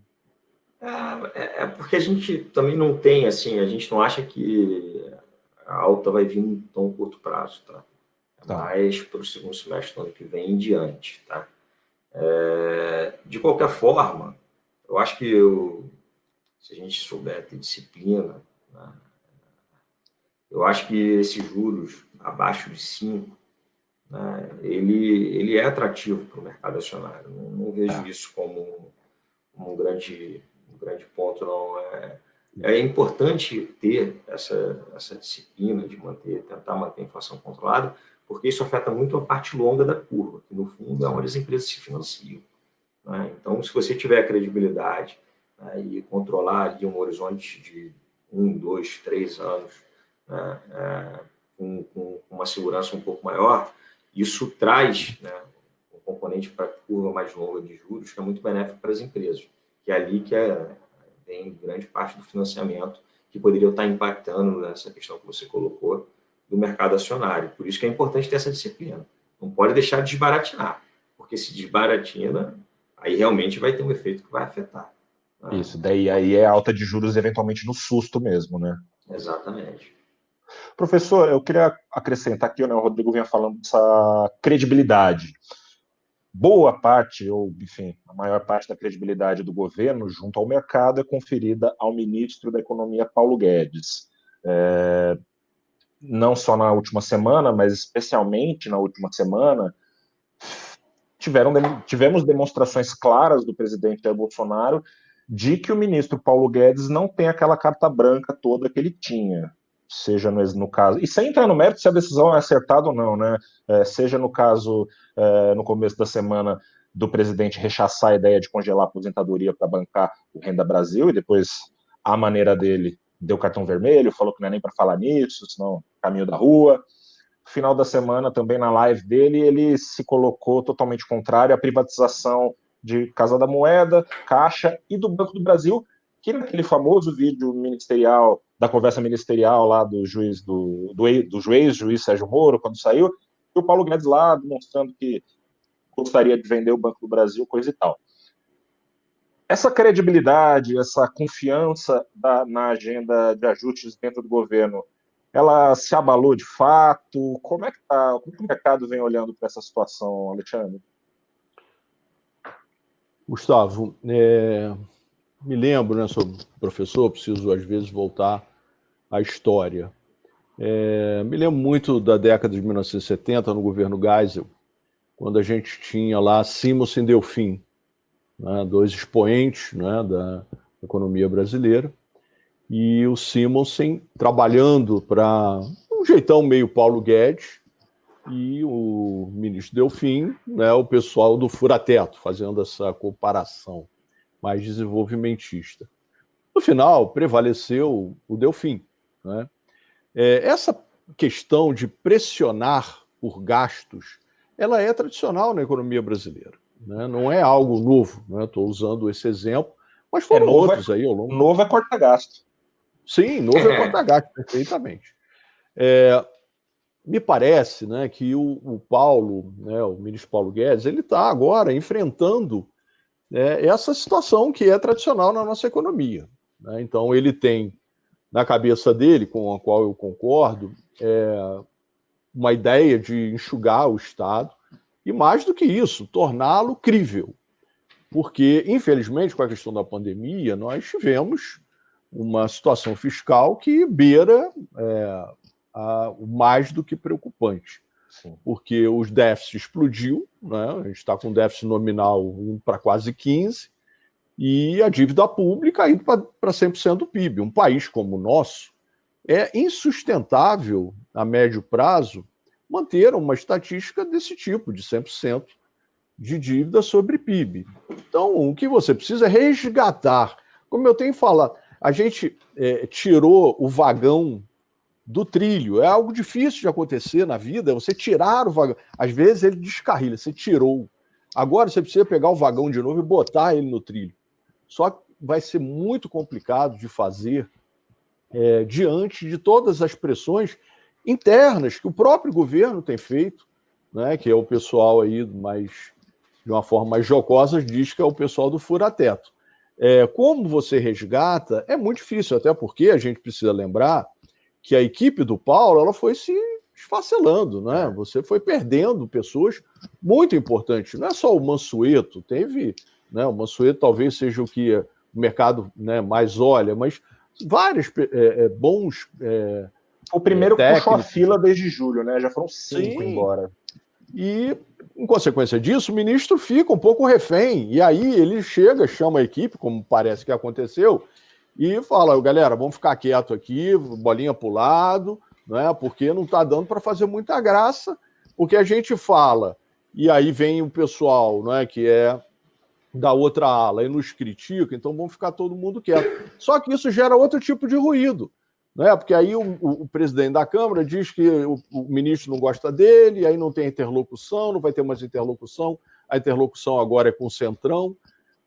Porque a gente também não tem, assim, a gente não acha que a alta vai vir em tão curto prazo, tá? Mais para o segundo semestre do ano que vem em diante, tá? De qualquer forma, eu acho que se a gente souber ter disciplina, né, eu acho que esses juros abaixo de 5, né, ele é atrativo para o mercado acionário. Não vejo isso como um grande ponto, não. É importante ter essa disciplina de tentar manter a inflação controlada, porque isso afeta muito a parte longa da curva, que no fundo é onde as empresas se financiam, né? Então, se você tiver credibilidade, né, e controlar ali um horizonte de 1, 2, 3 anos, né, com uma segurança um pouco maior, isso traz, né, um componente para a curva mais longa de juros que é muito benéfico para as empresas, que é ali que tem grande parte do financiamento que poderia estar impactando nessa questão que você colocou do mercado acionário. Por isso que é importante ter essa disciplina. Não pode deixar de desbaratinar, porque se desbaratina, aí realmente vai ter um efeito que vai afetar. Isso, daí aí é alta de juros eventualmente no susto mesmo, né? Exatamente. Professor, eu queria acrescentar aqui, né, o Rodrigo vinha falando dessa credibilidade. Boa parte, ou enfim, a maior parte da credibilidade do governo junto ao mercado é conferida ao ministro da Economia, Paulo Guedes. Não só na última semana, mas especialmente na última semana, tivemos demonstrações claras do presidente Jair Bolsonaro de que o ministro Paulo Guedes não tem aquela carta branca toda que ele tinha, seja no caso, e sem entrar no mérito se a decisão é acertada ou não, né? Seja no caso, no começo da semana, do presidente rechaçar a ideia de congelar a aposentadoria para bancar o Renda Brasil, e depois, à maneira dele, deu cartão vermelho, falou que não é nem para falar nisso, senão caminho da rua. Final da semana, também na live dele, ele se colocou totalmente contrário à privatização de Casa da Moeda, Caixa e do Banco do Brasil, que naquele famoso vídeo ministerial, da conversa ministerial lá do juiz, do ex-juiz Sérgio Moro, quando saiu, e o Paulo Guedes lá demonstrando que gostaria de vender o Banco do Brasil, coisa e tal. Essa credibilidade, essa confiança na agenda de ajustes dentro do governo, ela se abalou de fato? Como é que o mercado vem olhando para essa situação, Alexandre? Gustavo, me lembro, né, sou professor, preciso às vezes voltar à história. Me lembro muito da década de 1970, no governo Geisel, quando a gente tinha lá Simonsen e Delfin, né, dois expoentes, né, da economia brasileira, e o Simonsen trabalhando para um jeitão meio Paulo Guedes, e o ministro Delfin, né, o pessoal do fura-teto, fazendo essa comparação mais desenvolvimentista. No final, prevaleceu o Delfin, né? Essa questão de pressionar por gastos, ela é tradicional na economia brasileira, né? Não é algo novo, né? Estou usando esse exemplo, mas foram outros aí ao longo. Novo é corta-gasto. Sim, novo é corta-gasto, perfeitamente. Me parece, né, que o Paulo, né, o ministro Paulo Guedes, ele está agora enfrentando essa situação que é tradicional na nossa economia, né? Então, ele tem na cabeça dele, com a qual eu concordo, uma ideia de enxugar o Estado e, mais do que isso, torná-lo crível. Porque, infelizmente, com a questão da pandemia, nós tivemos uma situação fiscal que beira o mais do que preocupante. Sim. Porque os déficits explodiu, né? A gente está com déficit nominal indo para quase 15%, e a dívida pública indo para 100% do PIB. Um país como o nosso é insustentável, a médio prazo, manter uma estatística desse tipo, de 100% de dívida sobre PIB. Então, o que você precisa é resgatar. Como eu tenho falado, a gente tirou o vagão do trilho. É algo difícil de acontecer na vida, você tirar o vagão. Às vezes ele descarrilha, você tirou. Agora você precisa pegar o vagão de novo e botar ele no trilho. Só que vai ser muito complicado de fazer diante de todas as pressões internas que o próprio governo tem feito, né, que é o pessoal aí mais, de uma forma mais jocosa, diz que é o pessoal do fura-teto. Como você resgata, é muito difícil, até porque a gente precisa lembrar que a equipe do Paulo ela foi se esfacelando, né? Você foi perdendo pessoas muito importantes. Não é só o Mansueto, teve, né? O Mansueto talvez seja o que o mercado, né, mais olha, mas vários bons. O primeiro que puxou a fila desde julho, né? Já foram 5 embora. E, em consequência disso, o ministro fica um pouco refém. E aí ele chega, chama a equipe, como parece que aconteceu, e fala, galera, vamos ficar quieto aqui, bolinha para o lado, né, porque não está dando para fazer muita graça, porque a gente fala, e aí vem o pessoal, né, que é da outra ala, e nos critica, então vamos ficar todo mundo quieto. Só que isso gera outro tipo de ruído, né, porque aí o presidente da Câmara diz que o ministro não gosta dele, aí não tem interlocução, não vai ter mais interlocução, a interlocução agora é com o Centrão.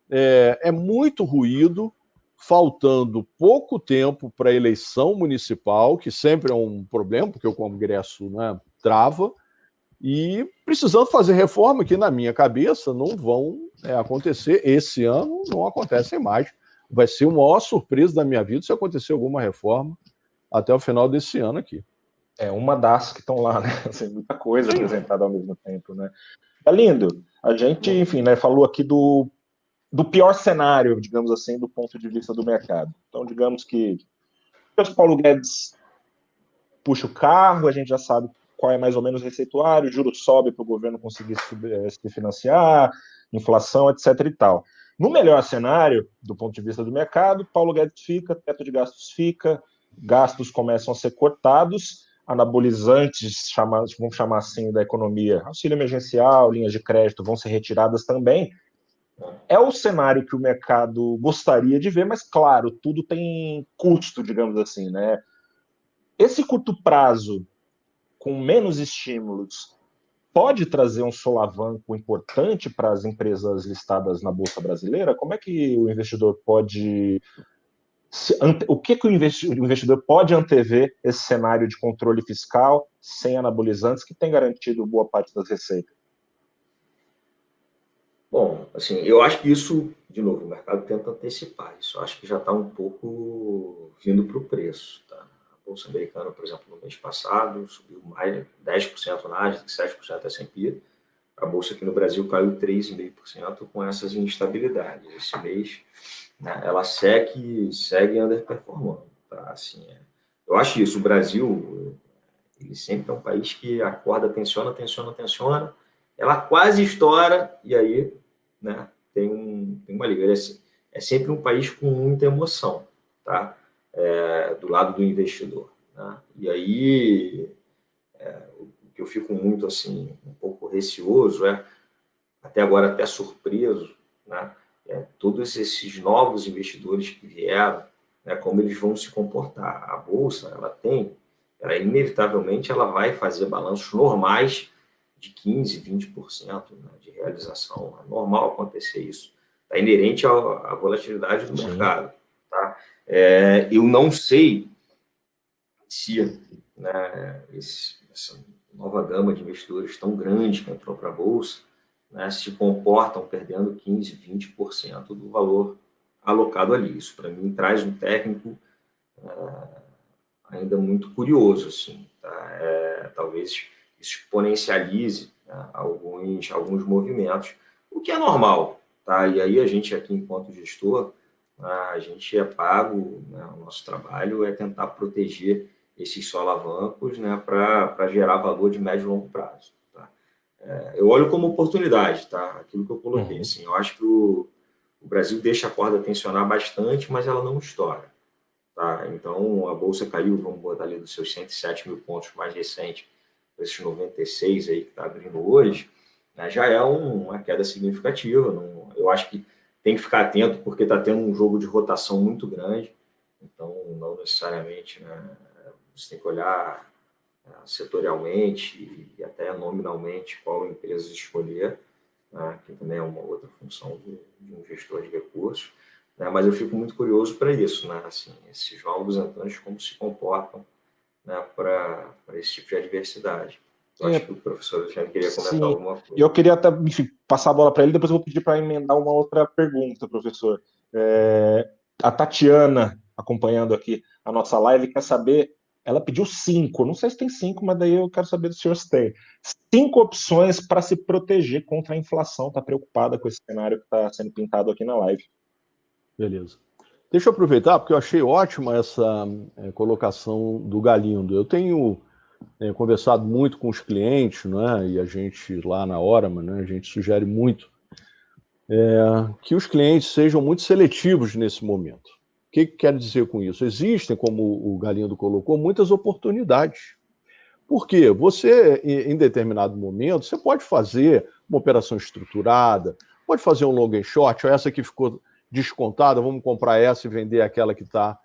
É muito ruído, faltando pouco tempo para a eleição municipal, que sempre é um problema, porque o Congresso, né, trava, e precisando fazer reforma que, na minha cabeça, não vão acontecer esse ano, não acontecem mais. Vai ser a maior surpresa da minha vida se acontecer alguma reforma até o final desse ano aqui. É uma das que estão lá, né? Assim, muita coisa apresentada ao mesmo tempo, né? Lindo. A gente, enfim, né, falou aqui do pior cenário, digamos assim, do ponto de vista do mercado. Então, digamos que o Paulo Guedes puxa o carro, a gente já sabe qual é mais ou menos o receituário, o juro sobe para o governo conseguir se financiar, inflação, etc. e tal. No melhor cenário, do ponto de vista do mercado, Paulo Guedes fica, teto de gastos fica, gastos começam a ser cortados, anabolizantes, vamos chamar assim, da economia, auxílio emergencial, linhas de crédito vão ser retiradas também. É o cenário que o mercado gostaria de ver, mas, claro, tudo tem custo, digamos assim, né? Esse curto prazo, com menos estímulos, pode trazer um solavanco importante para as empresas listadas na Bolsa Brasileira? Como é que o investidor pode... O que o investidor pode antever esse cenário de controle fiscal sem anabolizantes que tem garantido boa parte das receitas? Bom, assim, eu acho que isso, de novo, o mercado tenta antecipar isso. Eu acho que já está um pouco vindo para o preço. Tá? A Bolsa Americana, por exemplo, no mês passado, subiu mais 10% na Nasdaq, 7% S&P. A Bolsa aqui no Brasil caiu 3,5% com essas instabilidades. Esse mês, né, ela segue underperformando. Tá? Assim, eu acho isso. O Brasil, ele sempre é um país que acorda, tensiona, ela quase estoura e aí, né, tem uma liga. É sempre um país com muita emoção, tá? Do lado do investidor, né? E aí, o que eu fico muito, assim, um pouco receoso até agora, até surpreso, né? Todos esses novos investidores que vieram, né, como eles vão se comportar. A Bolsa, ela inevitavelmente ela vai fazer balanços normais de 15%, 20%, né, de realização. É normal acontecer isso. Está inerente à volatilidade do mercado. Tá? Eu não sei se, né, essa nova gama de investidores tão grande que entrou para a Bolsa, né, se comportam perdendo 15%, 20% do valor alocado ali. Isso, para mim, traz um técnico ainda muito curioso, assim, tá? Talvez exponencialize, né, alguns movimentos, o que é normal, tá? E aí a gente aqui, enquanto gestor, a gente é pago, né, o nosso trabalho é tentar proteger esses solavancos, né, para gerar valor de médio e longo prazo. Tá? Eu olho como oportunidade, tá? Aquilo que eu coloquei. Assim, eu acho que o Brasil deixa a corda tensionar bastante, mas ela não estoura. Tá? Então, a Bolsa caiu, vamos botar ali dos seus 107 mil pontos mais recente, esses 96 aí que está abrindo hoje, né, já é uma queda significativa. Eu acho que tem que ficar atento, porque está tendo um jogo de rotação muito grande, então não necessariamente, né, você tem que olhar setorialmente e até nominalmente qual empresa escolher, né, que também é uma outra função de um gestor de recursos. Né, mas eu fico muito curioso para isso, né, assim, esses novos entrantes, como se comportam, né, para esse tipo de adversidade. Eu acho que o professor Alexandre queria comentar alguma coisa. Eu queria até, enfim, passar a bola para ele, depois eu vou pedir para emendar uma outra pergunta, professor. A Tatiana, acompanhando aqui a nossa live, quer saber, ela pediu 5, não sei se tem 5, mas daí eu quero saber se o senhor tem. 5 opções para se proteger contra a inflação, está preocupada com esse cenário que está sendo pintado aqui na live. Beleza. Deixa eu aproveitar, porque eu achei ótima essa colocação do Galindo. Eu tenho conversado muito com os clientes, né, e a gente lá na Orama, né, a gente sugere muito que os clientes sejam muito seletivos nesse momento. O que quer dizer com isso? Existem, como o Galindo colocou, muitas oportunidades. Por quê? Você, em determinado momento, você pode fazer uma operação estruturada, pode fazer um long and short, ou essa que ficou descontada, vamos comprar essa e vender aquela que está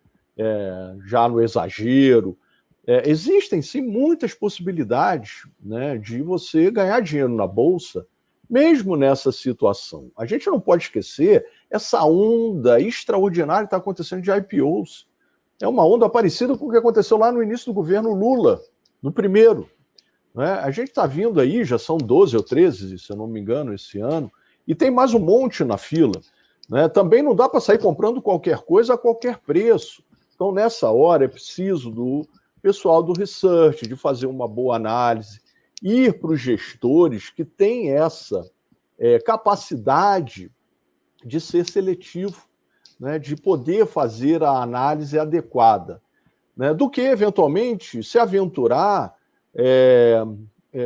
já no exagero. Existem, sim, muitas possibilidades, né, de você ganhar dinheiro na Bolsa, mesmo nessa situação. A gente não pode esquecer essa onda extraordinária que está acontecendo de IPOs. É uma onda parecida com o que aconteceu lá no início do governo Lula, no primeiro. Né? A gente está vindo aí, já são 12 ou 13, se eu não me engano, esse ano, e tem mais um monte na fila. Né? Também não dá para sair comprando qualquer coisa a qualquer preço. Então, nessa hora, é preciso do pessoal do research, de fazer uma boa análise, ir para os gestores que têm essa capacidade de ser seletivo, né, de poder fazer a análise adequada, né, do que, eventualmente, se aventurar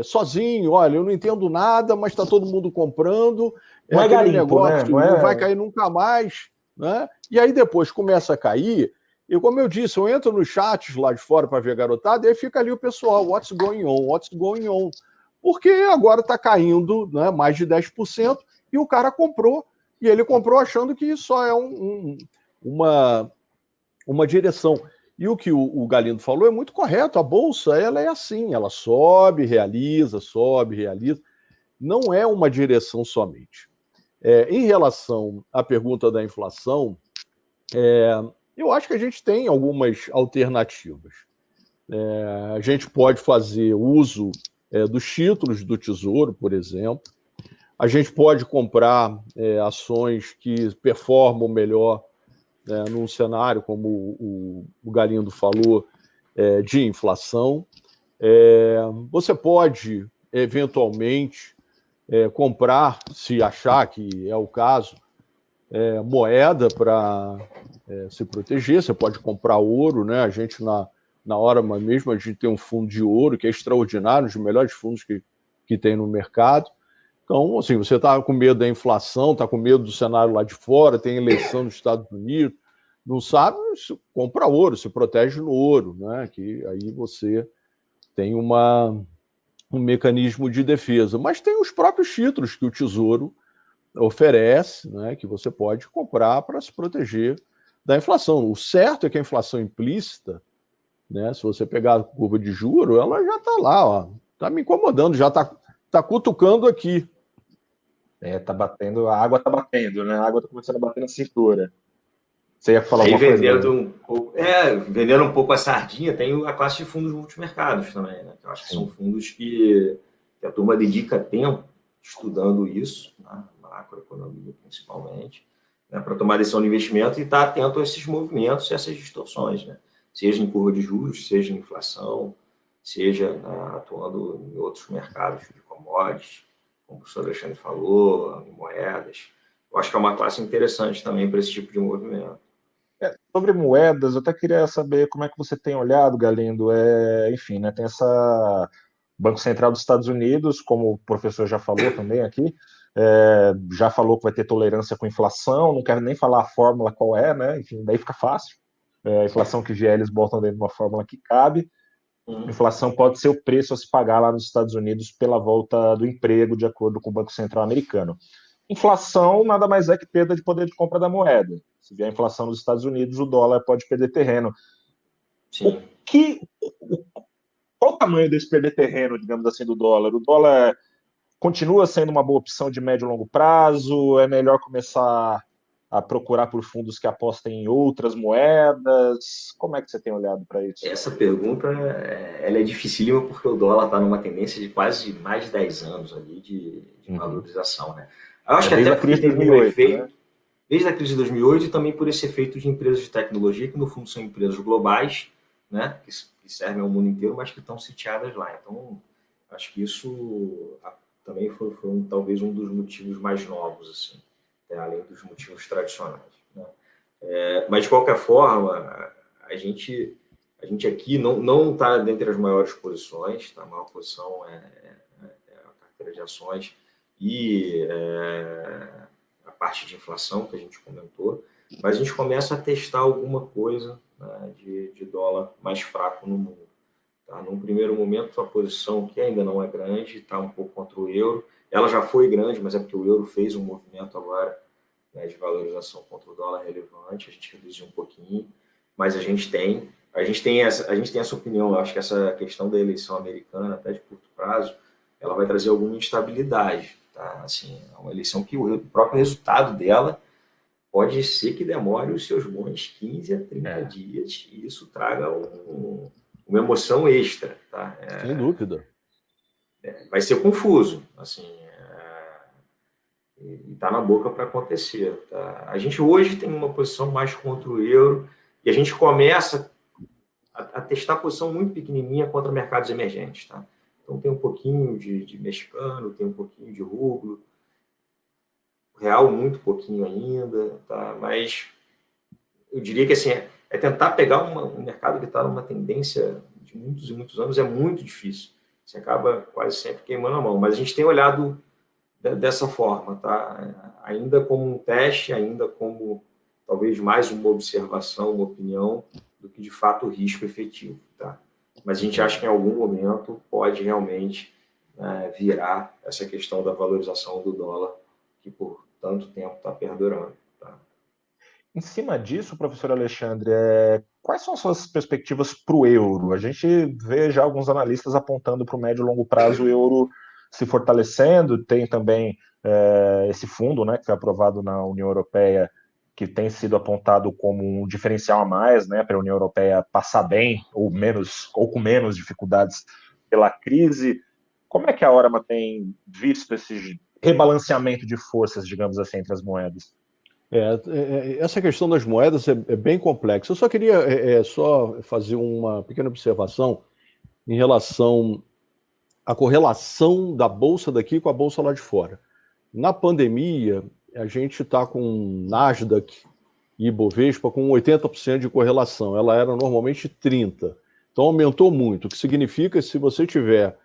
sozinho. Olha, eu não entendo nada, mas está todo mundo comprando, não é garimpo, negócio, né? Não vai cair nunca mais. Né? E aí depois começa a cair. E como eu disse, eu entro nos chats lá de fora para ver a garotada, e aí fica ali o pessoal, what's going on? Porque agora está caindo, né, mais de 10%, e o cara comprou, e ele comprou achando que só é uma direção. E o que o Galindo falou é muito correto, a Bolsa ela é assim, ela sobe, realiza, não é uma direção somente. Em relação à pergunta da inflação, eu acho que a gente tem algumas alternativas. A gente pode fazer uso dos títulos do Tesouro, por exemplo. A gente pode comprar ações que performam melhor num cenário, como o Galindo falou, de inflação. Você pode, eventualmente, comprar, se achar que é o caso, moeda para se proteger. Você pode comprar ouro, né? A gente, na hora mesmo, a gente tem um fundo de ouro que é extraordinário, um dos melhores fundos que tem no mercado. Então, assim, você está com medo da inflação, está com medo do cenário lá de fora, tem eleição nos Estados Unidos, não sabe, compra ouro, se protege no ouro, né? Que aí você tem um mecanismo de defesa. Mas tem os próprios títulos que o Tesouro oferece, né, que você pode comprar para se proteger da inflação. O certo é que a inflação implícita, né, se você pegar a curva de juros, ela já está lá, está me incomodando, já está cutucando aqui. Tá batendo, a água está batendo, né? A água está começando a bater na cintura. Você ia falar alguma coisa? Vendendo um pouco a sardinha, tem a classe de fundos multimercados também, né? Eu acho que são fundos que a turma dedica tempo, estudando isso, né, macroeconomia principalmente, né, para tomar decisão de investimento e estar atento a esses movimentos, essas distorções, né, seja em curva de juros, seja em inflação, seja, né, atuando em outros mercados de commodities, como o professor Alexandre falou, em moedas. Eu acho que é uma classe interessante também para esse tipo de movimento. Sobre moedas, eu até queria saber como é que você tem olhado, Galindo. Enfim, né, tem essa Banco Central dos Estados Unidos, como o professor já falou também aqui, já falou que vai ter tolerância com inflação, não quero nem falar a fórmula qual é, né? Enfim, daí fica fácil. A inflação que vier, eles botam dentro de uma fórmula que cabe. Inflação pode ser o preço a se pagar lá nos Estados Unidos pela volta do emprego, de acordo com o Banco Central americano. Inflação nada mais é que perda de poder de compra da moeda. Se vier a inflação nos Estados Unidos, o dólar pode perder terreno. Sim. Qual o tamanho desse perder terreno, digamos assim, do dólar? O dólar continua sendo uma boa opção de médio e longo prazo? É melhor começar a procurar por fundos que apostem em outras moedas? Como é que você tem olhado para isso? Essa pergunta ela é dificílima porque o dólar está numa tendência de quase mais de 10 anos ali de valorização, né? Eu acho que até porque teve um efeito, né? Desde a crise de 2008 e também por esse efeito de empresas de tecnologia, que no fundo são empresas globais, né, que servem ao mundo inteiro, mas que estão sitiadas lá. Então, acho que isso também foi talvez um dos motivos mais novos, assim, além dos motivos tradicionais, né? Mas, de qualquer forma, a gente aqui não está dentre as maiores posições, tá? A maior posição é a carteira de ações e a parte de inflação que a gente comentou, mas a gente começa a testar alguma coisa, né, de dólar mais fraco no mundo. Tá? Num primeiro momento, a posição que ainda não é grande, está um pouco contra o euro. Ela já foi grande, mas é porque o euro fez um movimento agora, né, de valorização contra o dólar relevante, a gente reduziu um pouquinho, mas a gente tem essa opinião. Eu acho que essa questão da eleição americana, até de curto prazo, ela vai trazer alguma instabilidade. Tá? Assim, é uma eleição que o próprio resultado dela pode ser que demore os seus bons 15 a 30 dias e isso traga uma emoção extra. Tá? Sem dúvida. Vai ser confuso, assim, e está na boca para acontecer. Tá? A gente hoje tem uma posição mais contra o euro e a gente começa a testar posição muito pequenininha contra mercados emergentes. Tá? Então tem um pouquinho de mexicano, tem um pouquinho de rublo, real muito pouquinho ainda, tá? Mas eu diria que assim, é tentar pegar um mercado que está numa tendência de muitos e muitos anos, é muito difícil. Você acaba quase sempre queimando a mão. Mas a gente tem olhado dessa forma, tá? Ainda como um teste, ainda como talvez mais uma observação, uma opinião, do que de fato o risco efetivo, tá? Mas a gente acha que em algum momento pode realmente virar essa questão da valorização do dólar, que por tanto tempo está perdurando. Tá? Em cima disso, professor Alexandre, quais são as suas perspectivas para o euro? A gente vê já alguns analistas apontando para o médio e longo prazo o euro se fortalecendo. Tem também esse fundo, né, que foi aprovado na União Europeia, que tem sido apontado como um diferencial a mais, né, para a União Europeia passar bem ou com menos dificuldades pela crise. Como é que a Orama tem visto esse rebalanceamento de forças, digamos assim, entre as moedas? Essa questão das moedas é bem complexa. Eu só queria só fazer uma pequena observação em relação à correlação da bolsa daqui com a bolsa lá de fora. Na pandemia, a gente está com Nasdaq e Ibovespa com 80% de correlação. Ela era normalmente 30%. Então aumentou muito, o que significa que se você tiver,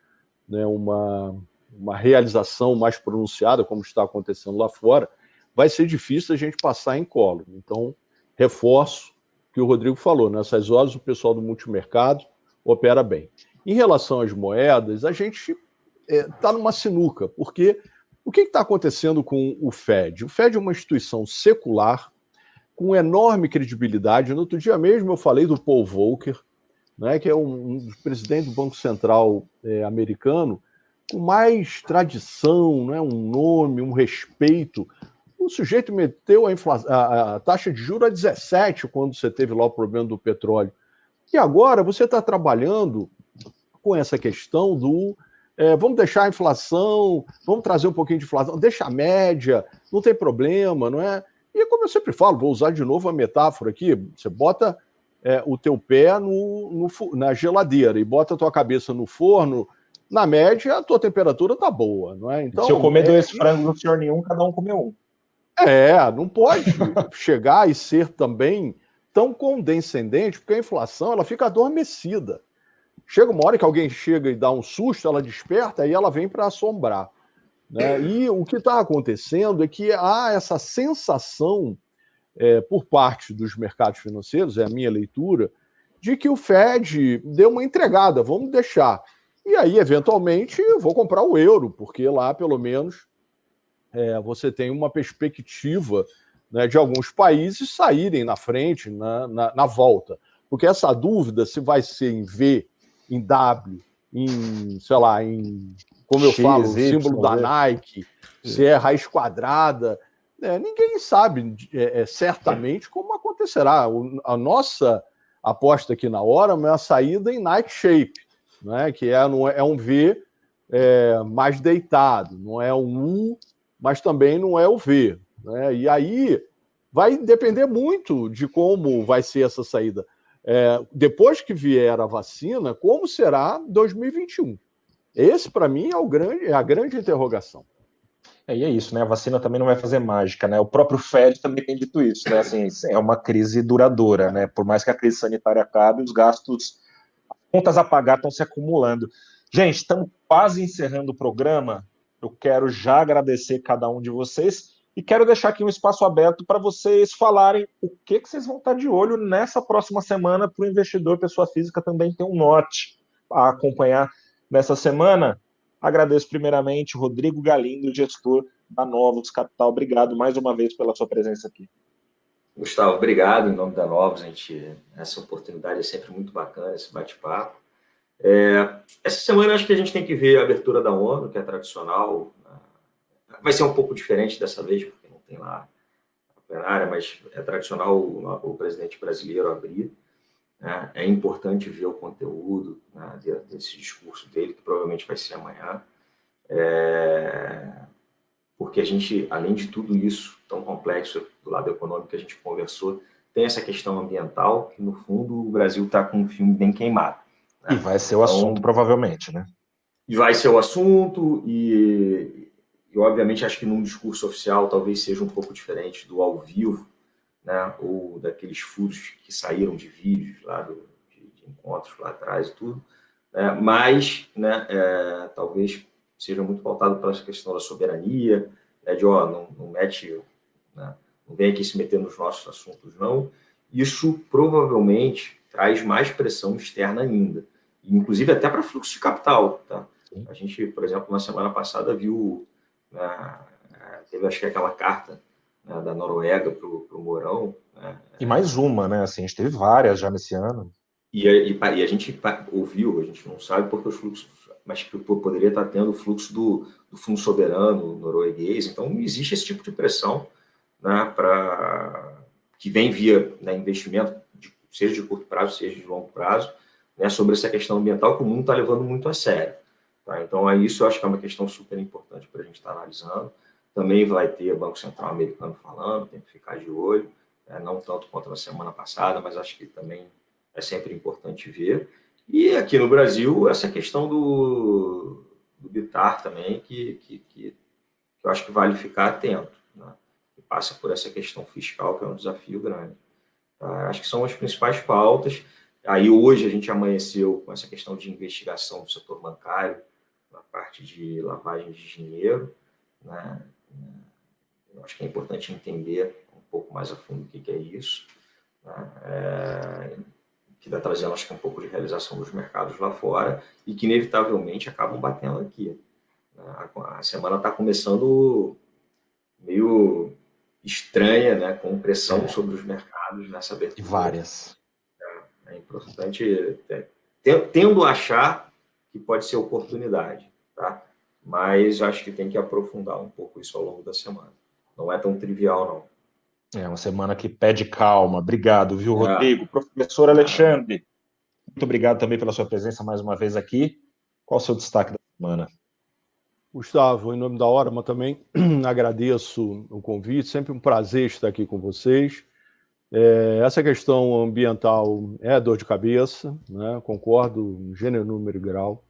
né, uma realização mais pronunciada, como está acontecendo lá fora, vai ser difícil a gente passar em colo. Então, reforço o que o Rodrigo falou, nessas horas o pessoal do multimercado opera bem. Em relação às moedas, a gente está numa sinuca, porque o que está acontecendo com o Fed? O Fed é uma instituição secular, com enorme credibilidade. No outro dia mesmo eu falei do Paul Volcker, né, que é um presidente do Banco Central americano, com mais tradição, né, um nome, um respeito. O sujeito meteu a taxa de juros a 17 quando você teve lá o problema do petróleo. E agora você está trabalhando com essa questão vamos deixar a inflação, vamos trazer um pouquinho de inflação, deixa a média, não tem problema, não é? E como eu sempre falo, vou usar de novo a metáfora aqui, você bota o teu pé na geladeira e bota a tua cabeça no forno, na média a tua temperatura tá boa, não é? Então, se eu comer 2 frangos no senhor nenhum, cada um comeu um. Não pode chegar e ser também tão condescendente, porque a inflação ela fica adormecida. Chega uma hora que alguém chega e dá um susto, ela desperta e ela vem para assombrar. Né? E o que está acontecendo é que há essa sensação por parte dos mercados financeiros, é a minha leitura, de que o Fed deu uma entregada, vamos deixar. E aí, eventualmente, eu vou comprar o euro, porque lá, pelo menos, você tem uma perspectiva, né, de alguns países saírem na frente, na volta. Porque essa dúvida, se vai ser em V, em W, em, sei lá, como eu falo, o símbolo da Nike, se é raiz quadrada, ninguém sabe certamente como acontecerá. A nossa aposta aqui na hora é uma saída em Nike Shape, né, que é um V mais deitado, não é um U, mas também não é o V. Né? E aí vai depender muito de como vai ser essa saída. Depois que vier a vacina, como será 2021? Esse, para mim, é a grande interrogação. E é isso, né? A vacina também não vai fazer mágica, né? O próprio Fed também tem dito isso, né? Assim, é uma crise duradoura, né? Por mais que a crise sanitária acabe, os gastos, as contas a pagar estão se acumulando. Gente, estamos quase encerrando o programa. Eu quero já agradecer cada um de vocês e quero deixar aqui um espaço aberto para vocês falarem o que vocês vão estar de olho nessa próxima semana para o investidor, pessoa física, também ter um norte a acompanhar nessa semana. Agradeço primeiramente o Rodrigo Galindo, gestor da Novos Capital. Obrigado mais uma vez pela sua presença aqui. Gustavo, obrigado em nome da Novos. Essa oportunidade é sempre muito bacana, esse bate-papo. Essa semana acho que a gente tem que ver a abertura da ONU, que é tradicional. Vai ser um pouco diferente dessa vez, porque não tem lá a plenária, mas é tradicional o presidente brasileiro abrir. É importante ver o conteúdo, né, desse discurso dele, que provavelmente vai ser amanhã, porque a gente, além de tudo isso tão complexo do lado econômico que a gente conversou, tem essa questão ambiental, que no fundo o Brasil está com um filme bem queimado. Né? E vai ser o assunto, provavelmente, né? E vai ser o assunto, e obviamente acho que num discurso oficial talvez seja um pouco diferente do ao vivo, né, ou daqueles furos que saíram de vídeos lá de encontros lá atrás e tudo, né, mas, né, talvez seja muito pautado pela questão da soberania, né, de não mete, né, não vem aqui se meter nos nossos assuntos, não. Isso provavelmente traz mais pressão externa ainda, inclusive até para fluxo de capital. Tá? A gente, por exemplo, na semana passada viu, teve acho que aquela carta, né, da Noruega para o Mourão. Né? E mais uma, né? Assim, a gente teve várias já nesse ano. E a gente ouviu, a gente não sabe porque os fluxos, mas que poderia estar tendo o fluxo do fundo soberano norueguês. Então, existe esse tipo de pressão, né, que vem via, né, investimento, seja de curto prazo, seja de longo prazo, né, sobre essa questão ambiental que o mundo está levando muito a sério. Tá? Então, isso eu acho que é uma questão super importante para a gente estar analisando. Também vai ter o Banco Central americano falando, tem que ficar de olho, não tanto quanto na semana passada, mas acho que também é sempre importante ver. E aqui no Brasil, essa questão do Bitar também, que eu acho que vale ficar atento, né? E passa por essa questão fiscal, que é um desafio grande. Tá? Acho que são as principais pautas. Aí hoje a gente amanheceu com essa questão de investigação do setor bancário, na parte de lavagem de dinheiro, né? Eu acho que é importante entender um pouco mais a fundo o que é isso, né? Que está trazendo, acho que, um pouco de realização dos mercados lá fora e que, inevitavelmente, acabam batendo aqui. A semana está começando meio estranha, né? Com pressão sobre os mercados nessa abertura. E várias. É importante, tendo a achar que pode ser oportunidade, tá? Mas acho que tem que aprofundar um pouco isso ao longo da semana. Não é tão trivial, não. É uma semana que pede calma. Obrigado, viu, Rodrigo? Professor Alexandre, muito obrigado também pela sua presença mais uma vez aqui. Qual o seu destaque da Mana. Gustavo, em nome da Orama também agradeço o convite, sempre um prazer estar aqui com vocês. Essa questão ambiental é dor de cabeça, né? Concordo em gênero, número e grau.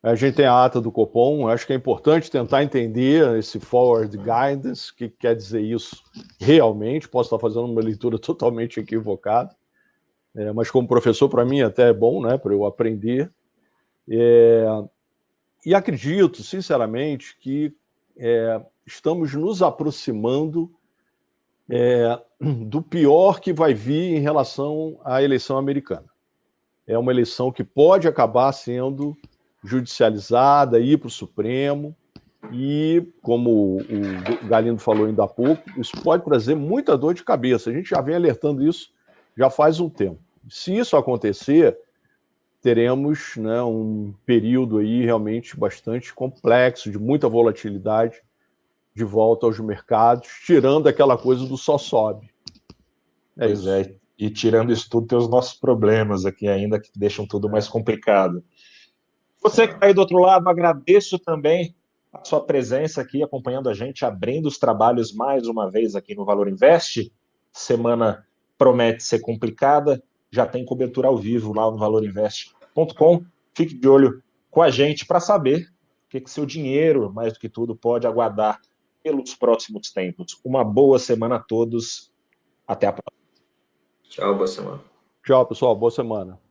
A gente tem a ata do Copom, acho que é importante tentar entender esse forward guidance, o que quer dizer isso realmente. Posso estar fazendo uma leitura totalmente equivocada, mas como professor, para mim até é bom, né, para eu aprender. E acredito, sinceramente, que estamos nos aproximando do pior que vai vir em relação à eleição americana. É uma eleição que pode acabar sendo judicializada, ir para o Supremo, e, como o Galindo falou ainda há pouco, isso pode trazer muita dor de cabeça. A gente já vem alertando isso já faz um tempo. Se isso acontecer, teremos, né, um período aí realmente bastante complexo, de muita volatilidade, de volta aos mercados, tirando aquela coisa do só sobe. Pois é, e tirando isso tudo, tem os nossos problemas aqui ainda, que deixam tudo mais complicado. Você que está aí do outro lado, agradeço também a sua presença aqui, acompanhando a gente, abrindo os trabalhos mais uma vez aqui no Valor Invest. Semana promete ser complicada, já tem cobertura ao vivo lá no valorinvest.com. Fique de olho com a gente para saber o que seu dinheiro, mais do que tudo, pode aguardar pelos próximos tempos. Uma boa semana a todos. Até a próxima. Tchau, boa semana. Tchau, pessoal. Boa semana.